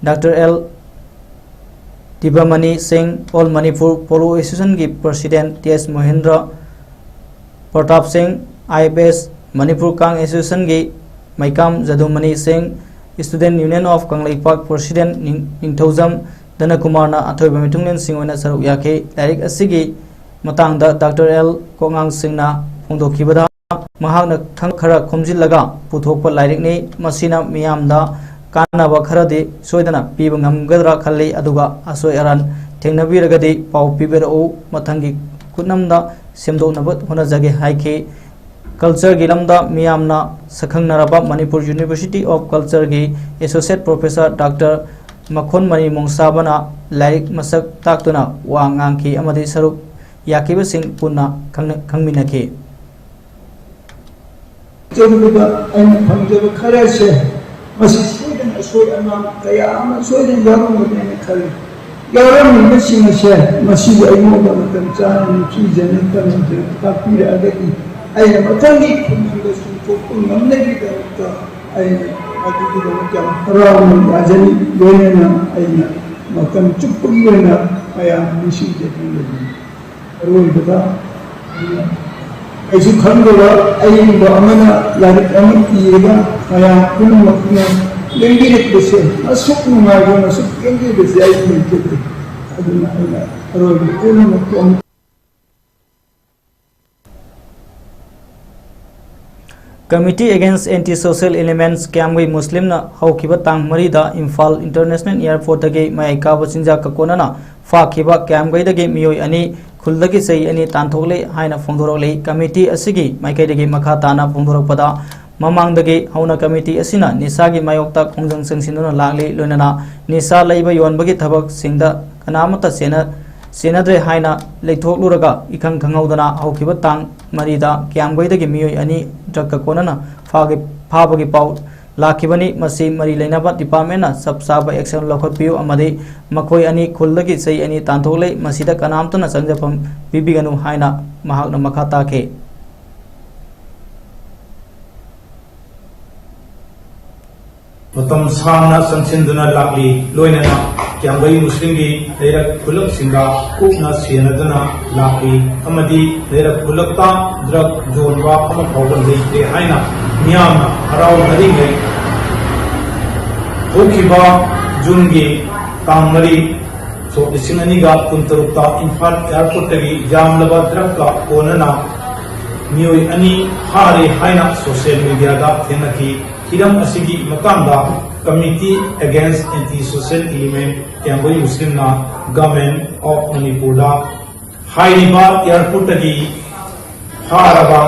Speaker 1: Dr. L Dibamani Singh All Manipur Polo Association gi President T.S. Mohendra Pratap Singh IFS Manipur Kang Association gi Maikam Jadumani Singh Student Union of Kanglaipak President Ningthaujam Danakumar na athoiba mitunglen sing oina saruk yake direct asigi matangda Dr. L Kongang Singh na phongdokhibada mahakna khara khomjillaga puthokpa lairik ni masina miyamda kanaba kharadi soidana piba ngamgadra khalli aduga asoi aran thengnabiragadi pau piberau mathangi kunamda semdoknabat honajage haike culture gi lamda miyamna sakhangnaraba Manipur University of Culture gi Associate Professor Dr. Makhon Mani Mongsabana lairik masak taktuna wa ngangki amadi saruk yakiba sing punna khangminaki
Speaker 10: जरूरत अन फंजब खरे से मसी सोयन सोय अना कया अमा सोयन यारो मने खले यारो मने सिंह से मसी अइमो द मतम चान की जने तन तापीर अगति अय मतंगी खुनंग सुतो नमने की दरत अय अदुगी द जम राम राजनी गोनेना अय मतम चुपगेना अया मिसी जेती रोल बता ऐसे खंडवा अयिंबा अमना लारिक अमन कीगा आया पुनमकना लेंगिरिक बसे असुक नुमागो असुक केंगे बसे आई मिलते अदुना अयना role पुनमकम
Speaker 1: Committee Against Anti-Social Elements Kiamgui Muslim na haukiba tang marida Imphal International Airport dagi mai kaba chinja ka konana fa khiba Kiamgui dagi miyoi ani खुलदगी सही अनि तांथोले हाइना फोंदोरले कमिटी असigi माइकैदगी मखा ताना फोंदोरपदा ममांगदगी हौना कमिटी असिना निसागी मायोक्ता खोंजंग संसिनना लागले लोनना निसा लैबा योनबगी थबक सिंगदा कनामता सेनद्रे हाइना लेथोकलुरगा इखंग खंगौदना हौखिबा तांग मरिदा क्यामगैदगी मियोय अनि ड्रग कोनना फाबगी पाउ लाखिबनी मसी मरी लेनाबा डिपार्टमेंट सब साब एक्शन लखोपियो अमदे मखोय अनि खुलदगी सही अनि तांथोले मसीदा कनामतना संजफम बिबिगनु हाइना महाकना मखा ताके
Speaker 11: मतम सामना संसिंदना लाकली लोइनना क्यामगई मुस्लिम की लेरक खुलक सिंगा कुना सेनदना लाकली अमदी लेरक खुलकता ड्रग जोनवा अम फौगल लेते हाइना नियाम हराव हरिंगे होखिबा जुनगी तांगमरी सो लिसिंगनिगा कुंतरुक्ता इम्फाल एयरपोर्ट तगी जामलबा ड्रग का कोनना मियोय अनि हारे हाइना सोशल मीडिया दा थेनकी हिरम असिगी मतंगा committee against anti social element क्यांगोई मुस्लिम ना गवर्नमेंट ऑफ मणिपुर दा हाइरिबा एयरपोर्ट की हारबा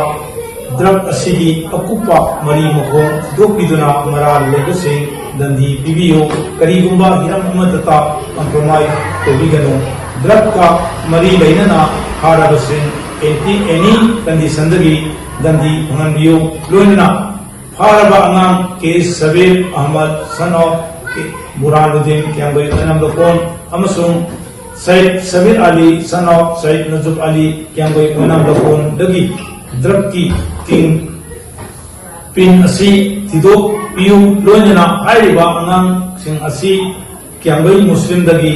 Speaker 11: ड्रग असिगी अकुपा मरी मखो दोपिदुना मराल लेबसिंग दंदी पीबीओ करीगुंबा हिरम अमदता कंप्रोमाइज तोबिगनो ड्रग का मरी लेना हारबसिंग एनी कंडीशन दगी दंदी भंगनबियो लोइना फारबा अंगाम K Sabir Ahmad son of Burhanuddin क्यांगोई अनमदकोन अमसुंग सईद सबीर अली सन ऑफ सईद नजुब अली क्यांगोई अनमदकोन दगी ड्रग की किंग पिन असी थिदो पियू लोइना हाइरिबा अंगाम सिंग असी क्यांगोई मुस्लिम दगी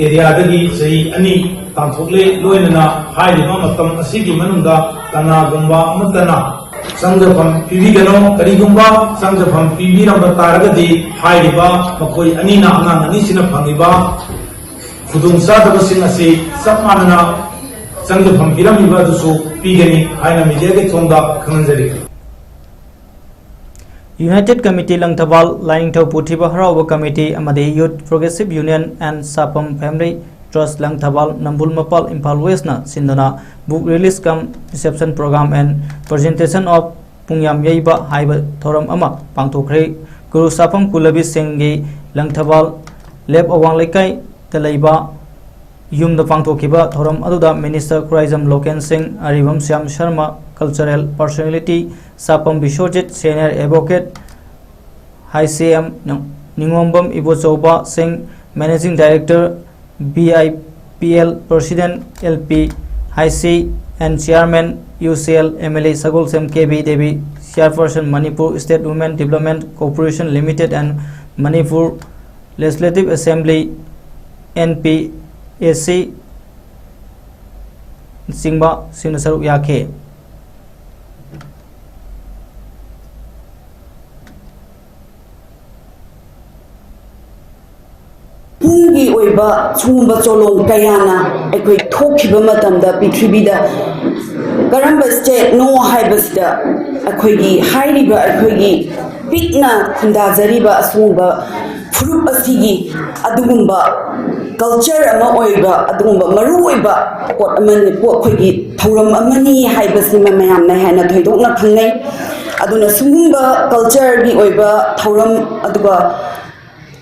Speaker 11: एरिया दगी सही अनि तांथोकले लोइना हाइरिबा मतम असी की मनुंगा कनागुंबा अमतना संगफम पीबीगनो करीगुंबा संगफम पीबीरम तारगदी हाइरिबा मकोई अनीना अंगांग अनीसिना फंगिबा खुदुंसादबसिंग असी सबमानना संगफम पीरमिबा दुसु पीगनी हाइना मीडिया के थोंदा खंगनजरी
Speaker 1: यूनाइटेड कमिटी लंगथबाल लाइंगथौ पुथिबा हराव कमिटी अमदे youth progressive union and Sapam family trust Langthabal नंबुल मपाल इम्फाल वेस्ट ना सिंधना book release cum reception programme and presentation of पुंगयाम येबा हाइबा थोरम अमा पांगथोखरे गुरु सापम कुलबी सिंगी लंगथबाल लेब अवांग लेकाई तलैबा यूम द पांगथोखिबा थोरम अदुदा मिनिस्टर क्राइजम लोकेन सिंह अरिवम Shyam Sharma cultural personality Sapam Vishwajit senior advocate हाईसीएम निंगोंबम इबोचौबा Singh managing director BIPL President LP IC and Chairman UCL MLA Sagol Sem KB Devi Chairperson Manipur State Women Development Corporation Limited and Manipur Legislative Assembly NPAC Singba Sinasaru Yake
Speaker 12: Pungi oiba chungba cholong kayana ekoi thokhiba matamda pithribi karamba state no haibasda ekoi gi hairiba ekoi gi pikna khunda jariba asungba furup asigi adugumba culture ama oiba adugumba maru oiba pot amani po ekoi gi thauram amani haibasima mayam na hena thoidokna khangnai aduna sungumba culture gi oiba thauram aduga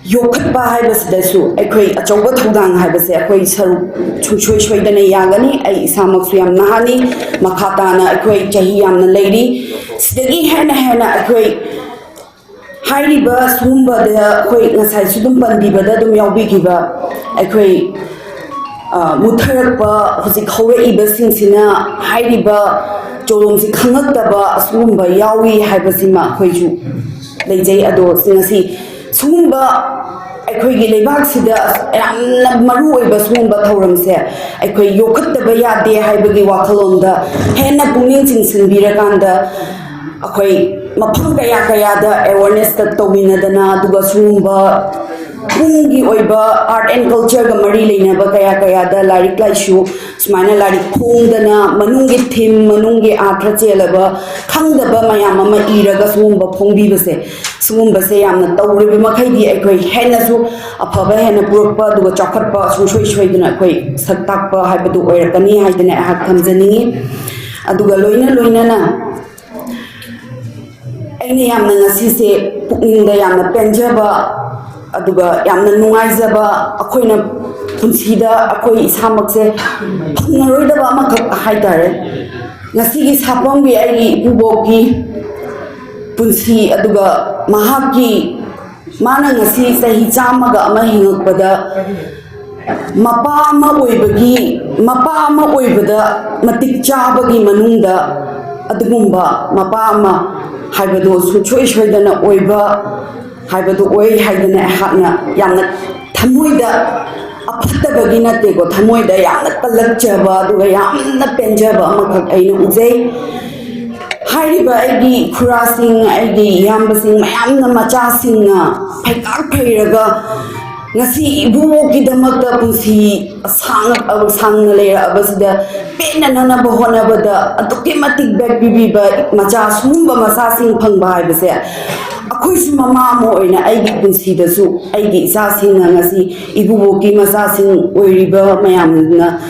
Speaker 12: योखत्बा हाइबसदसु अखोई अचौबा थौदांग हाइबसे अखोई सरु छुछोय छोयदने यागनी आई इसामक्सु याम नहानी मखाताना अखोई चही यामना लेरी सिदगी हेना हेना अखोई हाइरिबा सुंबदा अखोई ngasai sudum pandibada dum yaubighiba अखोई मुथरकबा हुजिक हौरइबा सिंसिना हाइरिबा चोलोंसि खंगक्तबा असुंबा यावी हाइबसिमा अखोइजु लेजै अदो सिंगसी सुंबा अखोई लेबाक सिदा यामना मरु ओइबा सुंबा थौरमसे अखोई योखत्तबा यादे हाइबगी वाखलोंदा हेना पुनिंग चिंसिनबिरकांदा अखोई मफम कया कयादा अवेयरनेस तौमिनदना दुगा सुंबा पुंगी ओइबा आर्ट एंड कल्चर गा मरी लेनबा कया कयादा लारिक लाइसु सुमाइना लारिक फोंदना मनुंगी थीम मनुंगी आर्ट चेलबा खंगदबा मयाम अमा इरगा सुंबा फोंबीबसे सुंबसे यामना तौरिबा मखैदी अखोई हेनसु अफबा हेना पुरकपा दुगा चखटपा सुसोय सोयदना अखोई सक्ताकपा हाइबदु ओइरकनी हाइदना अहा खमजनिंगी अदुगा लोइना लोइनाना ऐने यामना ngasi पुकनिंगदा यामना पेंजबा अदुगा यामना नुंगाइजबा अखोइना पुंसीदा अखोई इसामकसे फंगरोइदबा अमखक हाइतारे ngasi gi sapamgi ai buboki पुंसी अदुगा महाकी माना ngasi sahi chamaga ama hingakpada mapa ama oibada matik chabagi manungda adugumba mapa ama haibado suchoi shoidana oiba haibado oi haidana hakna yamna thamoida apatabagi nate ko thamoida yamna kalakchaba aduga yamna penjaba amakak aina ujai हाइरिबा आइगी खुरासिंग आइगी यामबसिंग मयामना मचासिंगना फाइकाक फैरगा ngasi ibuki damakta punsi sang leira abasida pena nana bohona bada atuki matik bag bibi ba macha sumba masasing phangba haibase ꯑꯩꯈꯣꯏꯁꯨ ꯃꯃꯥ ꯑꯃ ꯑꯣꯏꯅ ꯑꯩꯒꯤ ꯄꯨꯟꯁꯤꯗꯁꯨ ꯑꯩꯒꯤ ꯏꯆꯥꯁꯤꯡꯅ ꯉꯁꯤ ꯏꯕꯨꯕꯣꯛꯀꯤ ꯃꯆꯥꯁꯤꯡ ꯑꯣꯏꯔꯤꯕ ꯃꯌꯥꯝꯅ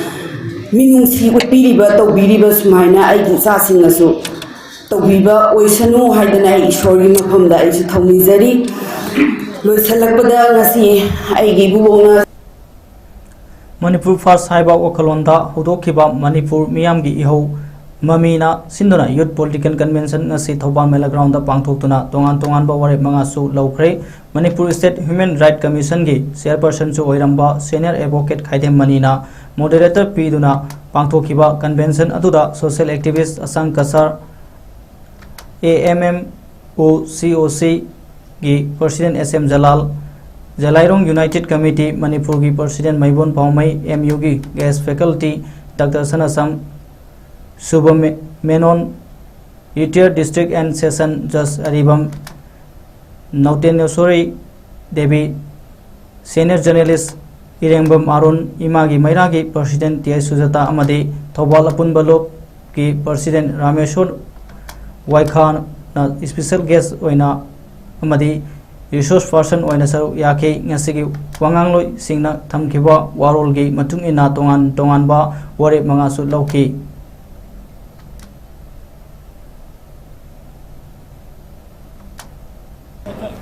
Speaker 12: ꯃꯤꯅꯨꯡꯁꯤ ꯎꯠꯄꯤꯔꯤꯕ ꯇꯧꯕꯤꯔꯤꯕ ꯁꯨꯃꯥꯏꯅ ꯑꯩꯒꯤ ꯏꯆꯥꯁꯤꯡꯅꯁꯨ ꯇꯧꯕꯤꯕ ꯑꯣꯏꯁꯅꯨ ꯍꯥꯏꯗꯅ ꯑꯩ ꯏꯁꯣꯔꯒꯤ ꯃꯐꯝꯗ ꯑꯩꯁꯨ ꯊꯧꯅꯤꯖꯔꯤ ꯂꯣꯏꯁꯤꯜꯂꯛꯄꯗ ꯉꯁꯤ ꯑꯩꯒꯤ ꯏꯕꯨꯕꯣꯛꯅ
Speaker 1: Manipur First Haiba Wakalonda Hudokiba Manipur Miyamgi Iho Mamina Sinduna Youth Political Convention Ngasi Thoban Mela Ground Pangthoktuna Tongan Tongan Ba Ware Mangasu Laukre Manipur State Human Rights Commission gi Chairperson Chu Oiramba Senior Advocate Khaidem Manina Moderator Piduna Pangthokiba Convention Aduda Social Activist Asang Kasar AMMOCOC gi President SM Jalal Jalairong United Committee Manipur gi President Maibon Paumai MU gi Guest Faculty Dr. Sanasam Subham Menon Retired District and Session Judge Aribam Nautenosori Devi Senior Journalist Irengbam Arun Imagi Mairagi President T.I. Sujata Amadi Thobal Apun Balok ki President Rameshwar Waikhan na Special Guest Oina Amadi Resource Person Oina Saru Yake Ngasigi Wangangloi Singna Thamkiba Warol gi Matung ina Tongan Tongan ba Ware Mangasu Lauki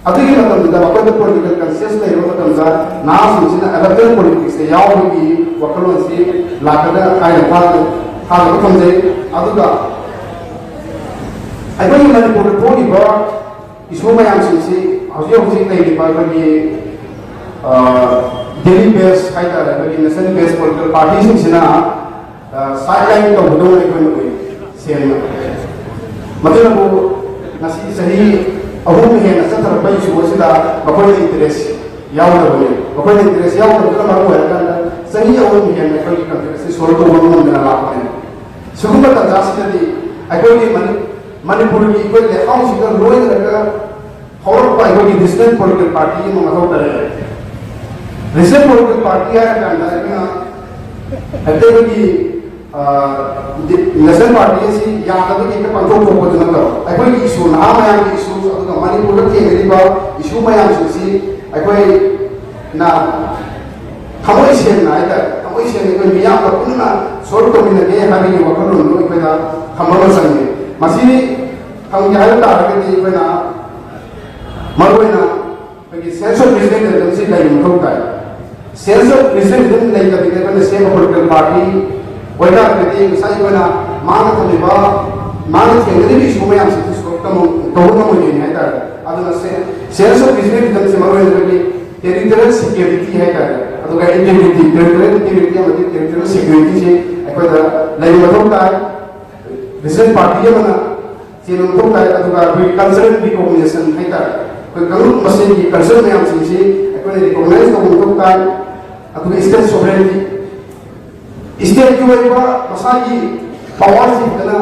Speaker 3: अभी political conscience नहीं होता तंजा ना सोचना electoral politics से याव होगी वकलों से लाकर आये था तो तंजे अदुगा अगर ये मैंने पोली बा इसमें मैं आम सोची अभी नहीं लिपा कि दिल्ली बेस काइट आ रहा है कि नेशनल बेस political parties से ना sideline तो बुद्धों ने कोई सेल में मतलब वो नसी सही अहूम है नशा तरफ़ ही शुरू से दा बकोई इंटरेस्ट याव ना बोले बकोई इंटरेस्ट याव ना तो मालूम है कि सही अहूम है ना कोई इंटरेस्ट सोल तो वो मन देना लाभ है शुरू में तंजा से दी अगर ये मणिपुर की कोई लेखाओं से तो लोग लगा और कोई कोई डिस्टेंट पॉलिटिकल पार्टी में मतलब करे डिस्टेंट पॉलिटिकल पार्टी है कि ना अगर कि नेशनल पार्टी से यहाँ तक कि एक पंचों को कुछ न करो अगर कि इशू ना मैं यहाँ की इशू अगर मणिपुर के मेरी बात इशू में यहाँ सुसी अगर ना थमोई से ना इधर थमोई से नहीं कोई मियाँ पर उन्ना सोल तो मिलने के हमें ये वक्त लोग लोग इधर थमोई संगे मसीनी हम क्या है तार के लिए इधर ना मरोई ना क्योंकि सेंस ऑफ प्रेसिडेंट जब से लाइन में होता है सेंस ऑफ प्रेसिडेंट नहीं कभी कभी ना सेम पॉलिटिकल पार्टी वैसा कहते हैं साइड बना मान तो निभा मान के अंदर भी शुरू में हम सिर्फ इसको तो वो मुझे नहीं है कर अदर से सेल्स ऑफ बिजनेस जब से मरो है कि टेरिटोरियल सिक्योरिटी है कर अदर का इंटीग्रिटी टेरिटोरियल इंटीग्रिटी मतलब टेरिटोरियल सिक्योरिटी से एक बार लाइव मतलब का बिजनेस पार्टी है बना चीन मतलब का अदर का कोई कल्चरल रिकॉग्निशन है कर कोई कानून मशीन की कल्चर में हम सिर्फ एक बार रिकॉग्नाइज तो मतलब का अदर स्टेट सॉवरेनिटी स्टेट की वजह पर मसाजी पावर से इतना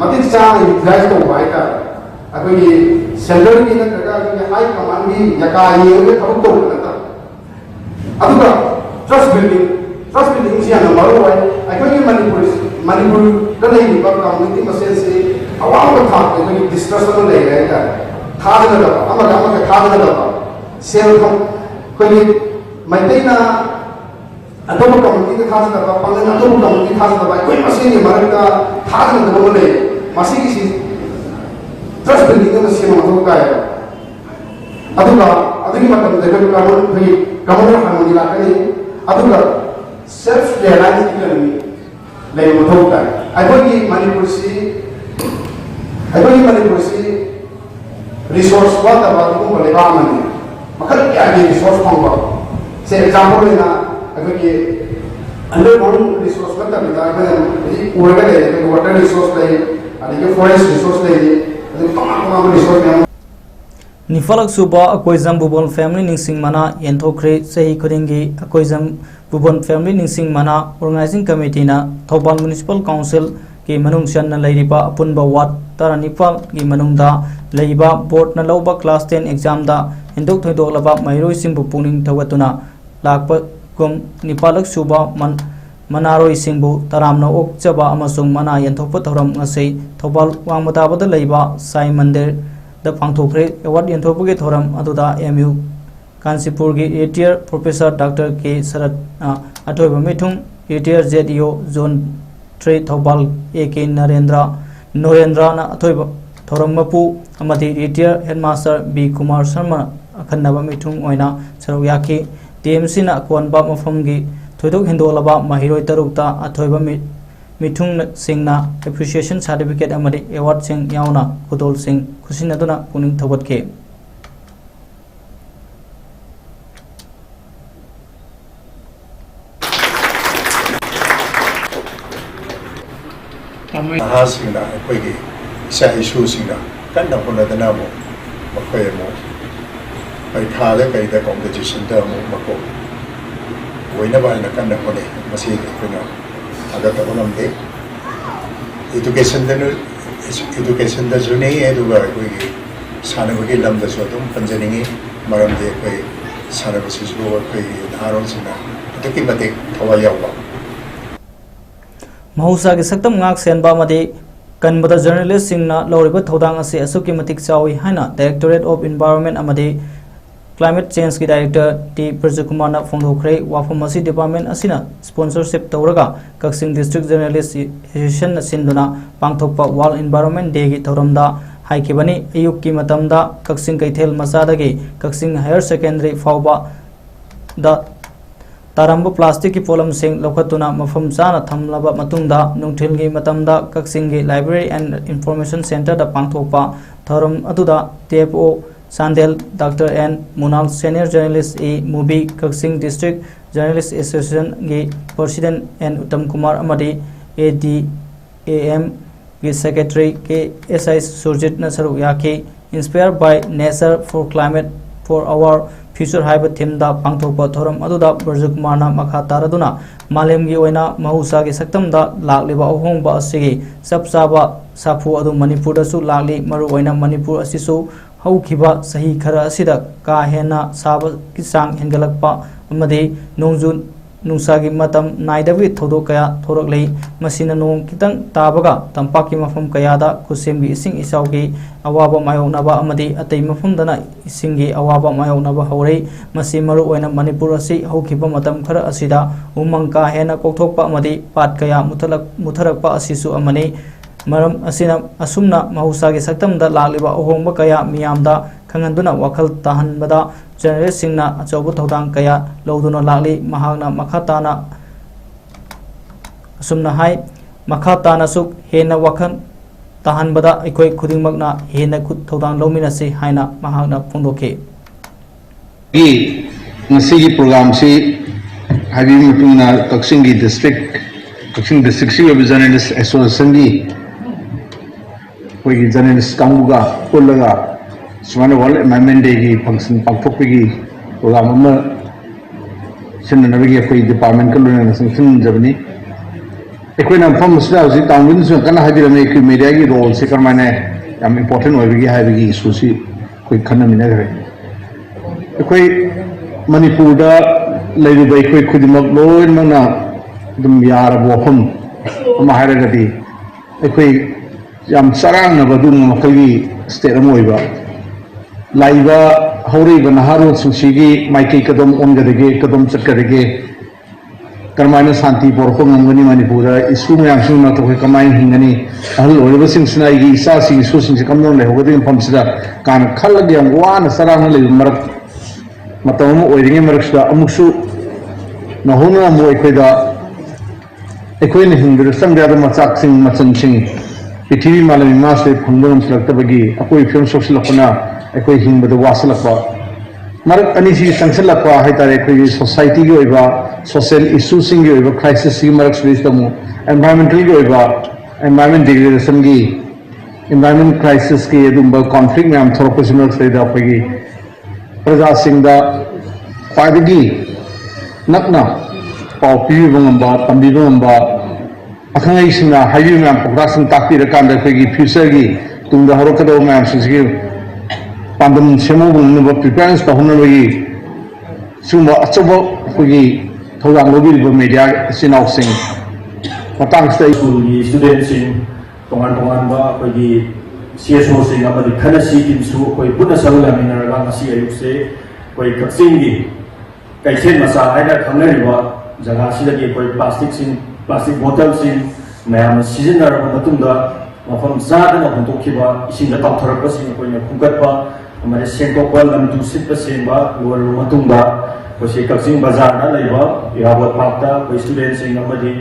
Speaker 3: मतिक चाह यूटिलाइज तो हुआ है का अगर ये सेंट्रल की ना करता कि हाई कमांड भी जगह ये उन्हें खबर तो करता अब तो ट्रस्ट बिल्डिंग से आना मालूम है अगर ये मणिपुर का नहीं निपा कम्युनिटी मसले से आवाम को था कि डिस्कशन ले गए का खाद न लगा हमारा खाद न लगा सेल हम कोई मैंने अतों कम्युनिटी के खास करता पंगन अतों कम्युनिटी खास करता कोई मशीन नहीं मरने का खास नहीं तो बोले मशीन की चीज ट्रस्ट बिल्डिंग में मशीन मतलब का है अतुका अतुकी मतलब देखो कानून भाई कानून हार्मोनी लाकर नहीं अतुका सेल्फ रियलाइज करनी ले मतलब का है अगर ये मणिपुर से रिसोर्स वाला बात को बोले बात नहीं मगर क्या ये रिसोर्स कौन से एग्जांपल लेना अगर ये अंडरग्राउंड रिसोर्स में तब इतना अगर ये उड़े ले तो वाटर रिसोर्स ले अरे ये फॉरेस्ट रिसोर्स ले तो तमाम रिसोर्स में
Speaker 1: निफलक सुबा अकोइजम बुबन फैमिली निंगसिंग मना यंथोख्रे सही खुदिंगी अकोइजम बुबन फैमिली निंगसिंग मना ऑर्गेनाइजिंग कमिटी ना थौबाल म्युनिसिपल काउंसिल की मनुंग चन्ना लैरिबा अपुनबा वार्ड तारा निफाल की मनुंगदा लैबा बोर्ड न लौबा क्लास 10 एग्जाम दा हिंदोक थोइदोकलबा मैरोइ सिंबु पुनिंग थवतुना लाकपा कुम निपालक सुबा मनारोइ सिंबु तरामना ओकचबा अमसुंग मना यंथोकपा थौरम ngasi थौबाल वांगमताबदा लैबा साई मंदिर द पांथोखरे अवार्ड यंथोपगे थोरम अदुदा MU कांसीपुर की retire professor doctor K Sharad अथोब मिथुंग retire ZEO zone 3 Thoubal AK Narendra ना अथोब थोरम मपू अमदी retire headmaster B Kumar Sharma अखन्नब मिथुंग ओइना सरुक याखी TMC ना कोनबा मफम की थोइदोक हिंदोलबा महिरोय तरुकता अथोब मिथुंग सिंगना एप्रिसिएशन सर्टिफिकेट अमदी अवार्ड सिंग यावना खुदोल सिंग खुसिनदुना पुनिंग थवतके
Speaker 9: नहासिंगना अखोइगी इसा इशूसिंगना कन्ना होनदना मो मखोय मो परिखाले कईदा कॉम्पिटिशन दा मो मको वइना बाइना कन्ना होने मसी अखोइना आगत होनमदे एजुकेशन दा जुने एदुगा अखोइगी सानबगी लमदसो अदुम पंजनिंगी मरमदे अखोइ सानबसिसु अखोइगी नहारोंसिंगना अदुकी मते थवा यावबा
Speaker 1: महौसा के सक्तम ngak senba madi kanbada journalist singna loriba thodang ase asuki matik chawi haina Directorate of Environment amadi Climate Change ki Director T Prajakumar na phongdokre wafam asi department asina sponsorship tawraga Kaksing District Journalist Association na sinduna pangthokpa World Environment Day ki thoramda haikibani ayuk ki matamda Kaksing Kaithel Masadagi Kaksing Higher Secondary fawba da तारंब plastic की पोलम सिंह लौखतुना मफम चाना थमलबा मतुंगदा नुंगथिल की मतमदा कक्सिंग की लाइब्रेरी एंड इंफॉर्मेशन सेंटर दा पांगथोकपा थरम अदुदा TFO सांदेल डॉक्टर N मुनाल सीनियर जर्नलिस्ट ए मूवी कक्सिंग डिस्ट्रिक्ट जर्नलिस्ट एसोसिएशन की प्रेसिडेंट N उत्तम कुमार अमदी ADAM की सेक्रेटरी के SI सुरजित नसरु याकी inspire by nature for climate for our future हाइब थीम दा पांगथोकपा थोरम अदुदा ब्रजकुमारना मखा तारदुना मालेमगी ओइना महौसा के सक्तम दा लाकलिबा अहोंगबा असिगी सबसाबा साफु अदु मणिपुर दसु लाकली मरु ओइना मणिपुर असिसु हौखिबा सही खरा असिदा का हेना साबा की सांग हेंगलकपा अमदि नोंजु नुंसा की मतम नाइदबी थोदो कया थोरक लई मसिना नोंग कितंग ताबगा तंपाक की मफम कयादा खुसेम की इसिंग इसाव की अवाबा मायोनबा अमदि अतै मफम दना इसिंग की अवाबा मायोनबा हौरै मसि मरु ओइना मणिपुर असि हौखिबा मतम खरा असिदा उमंग का हेना कोथोकपा अमदि पाट कया मुथरकपा असिसु अमनि मरम असिना असुमना महौसा की सक्तम दा लालिबा अहोंबा कया मियामदा खंगंदुना वखल ताहनबदा जर्नलिस्ट सिंगना अचौब थौदांग कया लौदुना लाली महागना मखाताना असुमना हाई मखाताना सुक हेना वखन ताहनबदा अखोय खुदिंगमकना हेना खुद थौदांग लौमिनसे हाइना महागना फोंदोके
Speaker 13: की ngasi gi program si habi mutuna Kaksing district si journalist association gi koi journalist kanguga pullaga Sumana World Environment Day की फंक्शन पांगथोकपे की प्रोग्राम अमा सिननबगी अखोई डिपार्टमेंट का लोना संगठन जबनी अखोइना फम मसला हजि टाउन सु कना हाबिरमे कि मीडिया की रोल से करमाने याम इंपोर्टेंट होबगी हाबिगी इशूसी कोई खनमिना गरे अखोई मणिपुर दा लेरिबे अखोई खुदिमक लोइनमना दम यारबो हम अमा हारगदी अखोई याम सरांग नबदुम मखगी स्टेट अमोइबा लाइबा हौरीबा नहारोल सुंसीगी माइकई कदम ओनगदगे कदम चटकदगे करमायना शांति पोरको ngमगनी मणिपुर इशू मयामसिंग तो कमाय हिंगनी अहल ओइबसिंगसिना इगी इसासी इशूसिंग कमनो लेहोगदि फमसिदा कान खलगे वाना सरांग ले मरक मतम ओइरिंगे मरकसदा अमुसु नहोना मो एखोइदा एखोइना हिंगदर संगदा मचाकसिंग मचनसिंग पृथ्वी मालमी मासे फंगम सलक्तबगी अकोइ फिल्म सोशलपना अखोई हिंबद वासलपा मरक अनिसी संगसलपा हाइतारे अखोई सोसाइटी की ओइबा सोशल इशूसिंग की ओइबा क्राइसिस की मरक स्पेस तमु एनवायरमेंटल की ओइबा एनवायरमेंट डिग्रेडेशन की एनवायरमेंट क्राइसिस की एदुंबा कॉन्फ्लिक्ट में हम थोरपसिमल सेदा अखोई प्रजा सिंगदा फाइदगी नकना पाउ पीबंगबा तंबीबंगबा अखंगई सिंगा हाइबी में प्रोग्रासिंग ताकती रकान अखोई फ्यूचर की तुंगा हरोकदो में हम सिंगी पांदम सेमोबुंग प्रिपेरेंस तहनबगी सुमा अचबो खुगी थौदांग लोबिब मीडिया सिनाउसिंग मतंग स्टेट
Speaker 11: स्टूडेंट सिंग तोंगान तोंगान बा खुगी
Speaker 14: CSO सिंह अमदी खनसी टीमसु कोई पुनः सरुलामिनरगा ngasi ayukse कोई कक्सिंगी कैसेन मसा हाइना खंगरिबा जगह सिदगी कोई प्लास्टिक बोतल सिंह मैम सिजनरबा मतुंदा मफम सादना हुंतोखिबा इसिंग ताथरबा सिंह कोइना खुगतबा हमारे सेंटोपा लमदु सिटबा सेंबा लोर मतुंदा कोई कक्सिंग बाजार ना लेबा याबत पापता कोई स्टूडेंट सिंह अमदी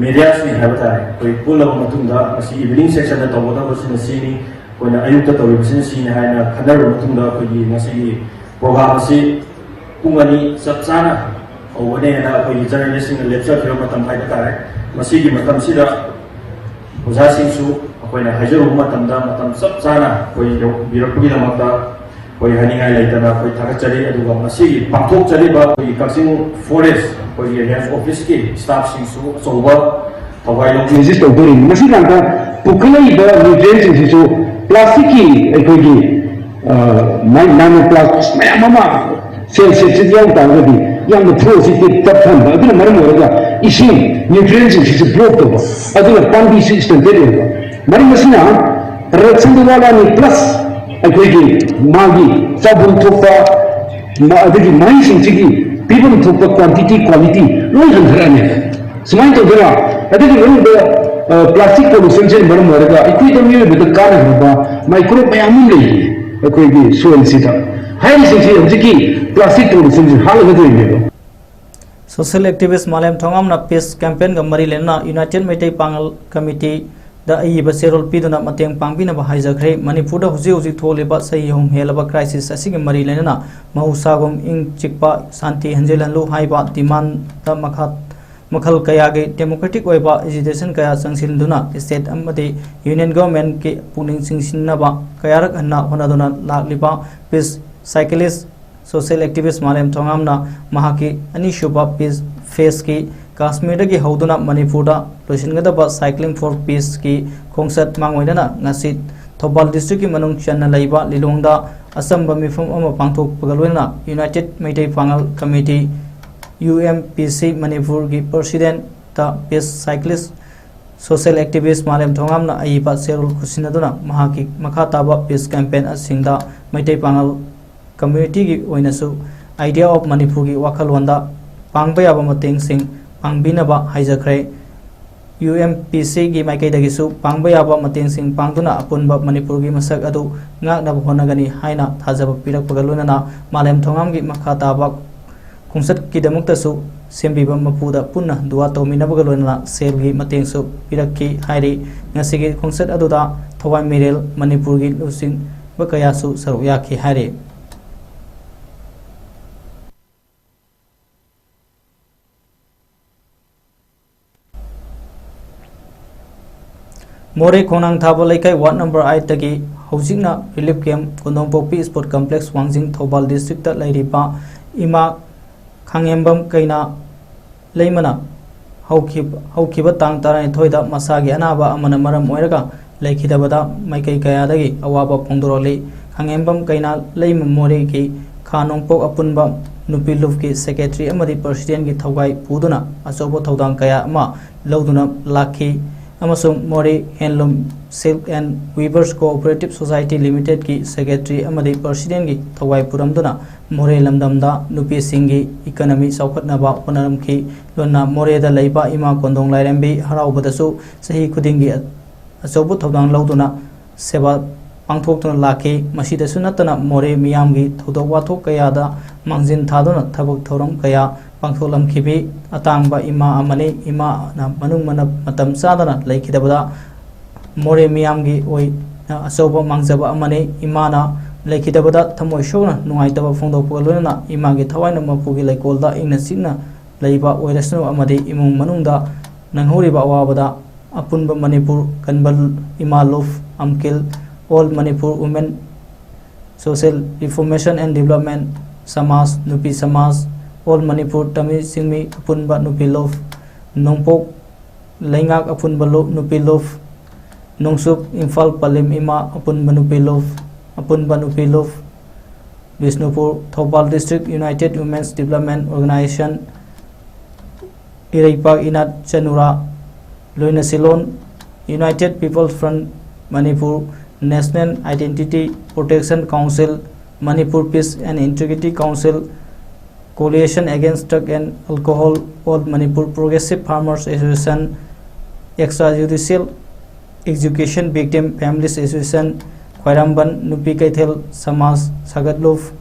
Speaker 14: मीडिया सिंह है कोई पुल मतुंदा असी इवनिंग सेक्शन तौबदा बसिन सिनी कोइना अयुक्त तौबसिन सिनी हाइना खनर मतुंदा कोई ngasi प्रोग्राम असी पुंगनी सबसाना औवने ना कोई जर्नलिस्ट सिंह लेक्चर फिर मतम हाइबा तारे मसीगी मतम सिदा ओजा सिंहसु कोइना हाइजरो मतमदा मतम सबसाना कोई बिरपुगी नमकता कोई हनिंगाई लेतना कोई थागचरी अदुगा मसीगी पाथोक चरीबा कोई कक्सिंग फॉरेस्ट कोई रेंज ऑफिस की स्टाफ सिंहसु सोबा थवाई लोग
Speaker 13: exist तौदोरी मसी कांता पुखलैबा न्यूट्रिएंट्स सिंहसु प्लास्टिक की एकोगी नानो प्लास्टिक मैमा सेल सेल याव तागदी याम थ्रो सिटी तपथन अदुना मरम ओरगा इसिंग न्यूट्रिएंट्स सिंहसु ब्लॉक तोबा अदुना पांबी सिस्टम देरेबा मरि मसिना प्रोडक्शन वाला नि प्लस अकोगी मागी सबुन थोपा अदगी माई सिंहसिगी पीपल थोपा क्वांटिटी क्वालिटी लोई हंधराने समाइन तौदरा अदगी रोड प्लास्टिक पोल्यूशन से मरम ओरगा इक्वी तो मियो बेद कान हबा माइक्रो मयाम लेई अकोगी सोइल सिटा हाई सिंहसि हजिकी प्लास्टिक पोल्यूशन से हाल गदोइनेबा
Speaker 1: सोशल एक्टिविस्ट मालेम थोंगामना पीस कैंपेन ग मरी लेना यूनाइटेड मेटै पांगल कमिटी दा अयिबा सेरोल पीदुना मतेंग पांगबिनबा हाइजखरे मणिपुर दा हुजि हुजि थोलेबा सही होम हेलबा क्राइसिस असिग मरी लेना महौसागम इंग चिकपा शांति हंजेलहलु हाइबा डिमांड दा मखल कया के डेमोक्रेटिक ओइबा एजिटेशन कया संसिलदुना स्टेट अमदे यूनियन गवर्नमेंट के पुनिंग सिंसिनबा कयारक हन्ना होनादुना लागलिबा पीस साइकिलिस्ट सोशल एक्टिविस्ट मालेम थोंगामना महाकी अनिशुबा पीस फेस की काश्मीर की हौदुना मणिपुर लोइसिनगदबा साइक्लिंग फॉर पीस की खोंसत मांगोइदना ngasi थौबाल डिस्ट्रिक्ट की मनुंग चन्ना लैबा लिलोंगदा असंब मिफम अमा पांथोकपगलोइना united Meitei Pangal committee UMPC Manipur की प्रेसिडेंट ता पीस साइक्लिस्ट सोशल एक्टिविस्ट मालेम थोंगामना अयिबा सेरोल खुसिनदुना महाकी मखा ताबा पीस कैंपेन असिंगदा मेटै पांगल कम्युनिटी की ओइनसु आइडिया ऑफ मणिपुर की वाखलवंदा पांगबा याबा मतेंग सिंग पांगबिनबा हाइजखरे UMPC की माइकैदगिसु पांगबा याबा मतेंग सिंग पांगदुना अपुनबा मणिपुर की मसक अदु ngaknaba honagani haina thajaba pirakpagalunana मालेम Thongam की मखा ताबा खुंसत की दमुक्तसु सेम्बिबा मपुदा पुनः दुआ तौमिनबगलोना सेल की मतेंगसु पिरक्की हाइरि ngasi खुंसत अदुदा थवाई मिरेल मणिपुर की लुसिंग बकयासु सरुक याखी हाइरि मोरे खोनांग थाबा लेकाई वार्ड नंबर 8 तकी हौजिकना रिलीफ कैंप कोंदोंपोपी sport complex Wangjing Thoubal district ता लैरिबा इमा खांगेंबम कैना लेमना हौखिबा तांग तारानि थोइदा मसागी अनाबा अमना मरम ओइरगा लेखिदबदा माइकै कयादगी अवाबा फोंदोरली खांगेंबम कैना लेम मोरे की खानोंपोक अपुनबा नुपी लुफ की सेक्रेटरी अमदी प्रेसिडेंट की थौगाई पुदुना अचौबो थौदांग कया अमा लौदुना लाखी अमसुंग Moreh handloom silk and weavers cooperative society limited की सेक्रेटरी अमदी प्रेसिडेंट की थवाई पुरमदुना मोरे लमदमदा नुपी सिंगी इकोनॉमी सौखतनबा होनरमखी लोना मोरेदा लैबा इमा कोंदोंग लाइरेंबी हराउबदसु सही खुदिंगी अचौबो थौदांग लौदुना सेवा पांथोक्तुना लाखी मसीदसु नतना मोरे मियामगी थौदोक वाथोक कयादा मांजिन थादुना थबक थौरम कया पांथोलमखिबी अतांगबा इमा अमने इमा ना मनुंग मन मतम चादना लेखिदबदा मोरे मियामगी ओइ अचौबा मांगजबा अमने इमाना लेखिदबदा थमोय सोना नुंगाइतबा फोंदोकपगलोना इमागी थवाइना मपुगी लेकोलदा इंगना सिगना लेबा ओइरसनु अमदे इमुंग मनुंगदा नंगहोरिबा अवाबदा अपुनबा मणिपुर कनबल इमा लोफ अमकिल all Manipur women social reformation and development समाज नुपी समाज ऑल मणिपुर तमिल सिंगमी अपुनबा नुपी लोफ नोंपोक लेंगाक अपुनबा नुपी लोफ नोंसुप इम्फाल पलिम इमा अपुनबा नुपी लोफ Bishnupur Thoubal district united women's development organisation इरैपाक इनात चनुरा लोइना सिलोन united people's front Manipur National Identity Protection Council, Manipur Peace and Integrity Council, Coalition Against Drug and Alcohol, All Manipur Progressive Farmers Association, Extrajudicial Execution Victim Families Association, Khwairamban Nupi Kaithel Samaj Sagatluf,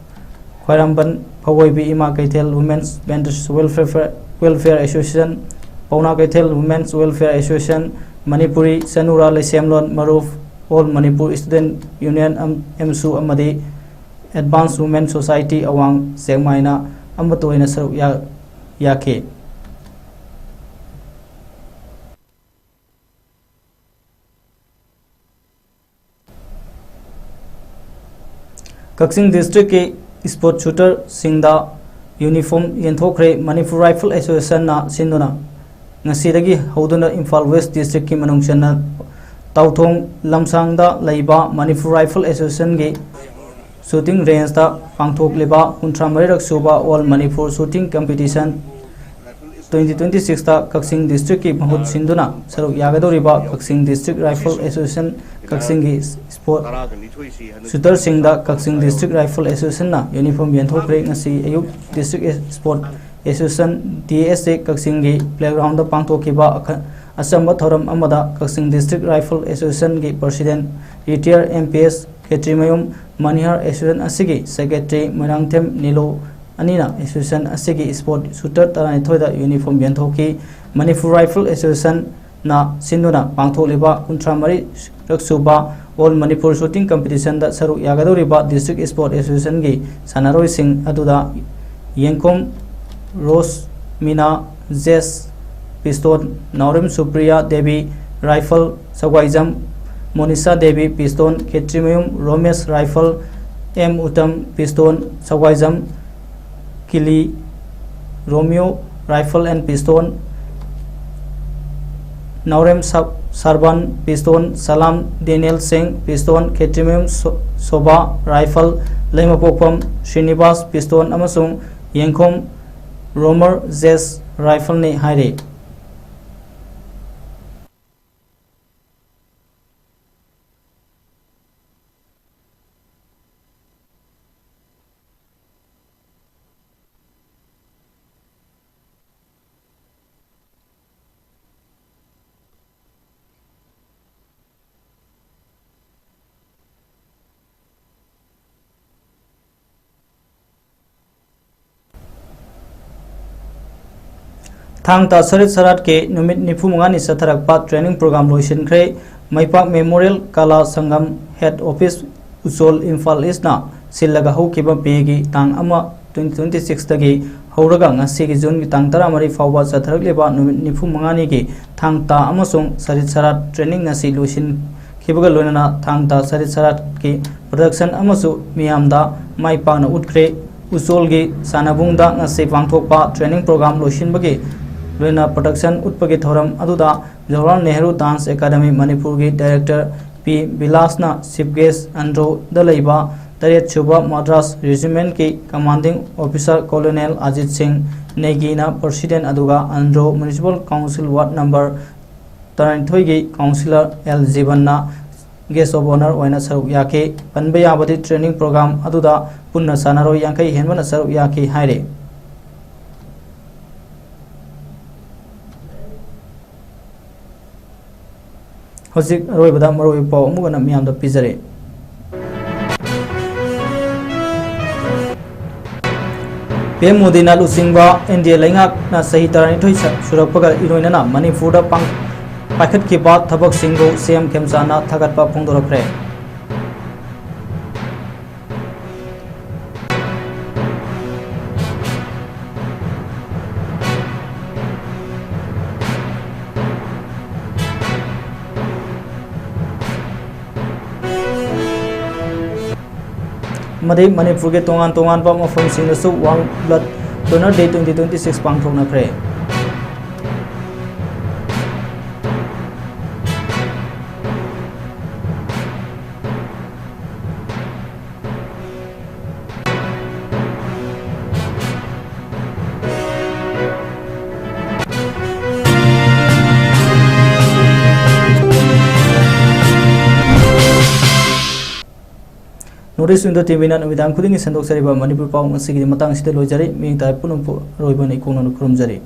Speaker 1: Khwairamban Phawaibi Ima Kaithel Women's Vendors Welfare Association, Pauna Kaithel Women's Welfare Association, Manipuri Sanura Lesemlon Maruf, All Manipur Student Union MSU Amadi, Advanced Women Society Awang Sengmaina Amatoina Saru Yake. Kaksing District के sport shooter सिंगदा uniform येंथोखरे Manipur rifle association ना सिंदुना ngasi hoduna Imphal West District ki manungchana Tauthong Lamsangda Laiba Manipur Rifle Association ge shooting range da pangthok leba 13 suba All Manipur Shooting Competition 2026 ta Kaksing District ki mahut sinduna saruk yagadoriba Kaksing District Rifle Association Kaksing gi sport shooter singda Kaksing District Rifle Association na uniform yenthokre ngasi ayuk District Sport Association DSA Kaksing gi playground da pangthokiba asamba thoram amada Kaksing District Rifle Association gi President retired MPS Ketrimayum Manihar Association asigi Secretary Marangthem Nilo Anina Association asigi sport shooter tarani thoida uniform yenthoki Manipur Rifle Association na sinduna pangtholiba 13 raksuba All Manipur Shooting Competition da saru yagadoriba District Sport Association gi sanaroi sing aduda Yenkom Rose Mina Zes Piston Naurim Supriya Devi Rifle Sagwaijam Monisa Devi Piston Ketrimayum Romesh Rifle M Uttam Piston Sagwaijam Kili Romeo Rifle and Piston Naurem Sarban Piston Salam Daniel Singh Piston Ketrimayum Soba Rifle Lemapokpam Srinivas Piston Amasung Yenkom Romer Zes Rifle ne haire Thangta Sarit Sarat ke numit nifumanga ni satharakpa training program loisinkhre Maipak Memorial Kala Sangam Head Office Usol Imphal East na sillaga haukiba pegi tang ama 2026 tagi hauraga ngasi gi June gi tang 13 fawba satharakliba numit nifumanga ni gi Thangta amasung Sarit Sarat training ngasi loisin khibaga loinana Thangta Sarit Sarat ki production amasu miyamda maipakna utkre Usol gi sanabungda ngasi pangthokpa training program loisin bagi Luna Production Utpagi Thoram Aduda Jawaharlal Nehru Dance Academy Manipur gi Director P. Bilasna Chief Guest Andro Dalaiba Taret Chuba Madras Regiment ki Commanding Officer Colonel Ajit Singh Negina President Aduga Andro Municipal Council Ward Number 32 gi Councillor L. Jibanna Guest of Honor Waina Saruk Yake Panbaya Badi Training Program Aduda Punna Sanaro Yankai Henwana Saruk Yake Haire Hosik Roy Badam Roy Pau Mugana Miam the Pizare PM Modina Lusingba India Langak na Sahitarani Toisa Surapaga Iroinana Manipur da Pang Paket ki baat Thabak Singho CM Kemsana Thagatpa Pungdorakre Madi Manipur ke tongan pa mafam singdasu World Blood Donor Day 2026 pangthoknakre Notice Window TV na numidang kuding sendok sari ba Manipur Paung asigi matang sida lojari mi tai punum roibon ikung nanu kurumjari.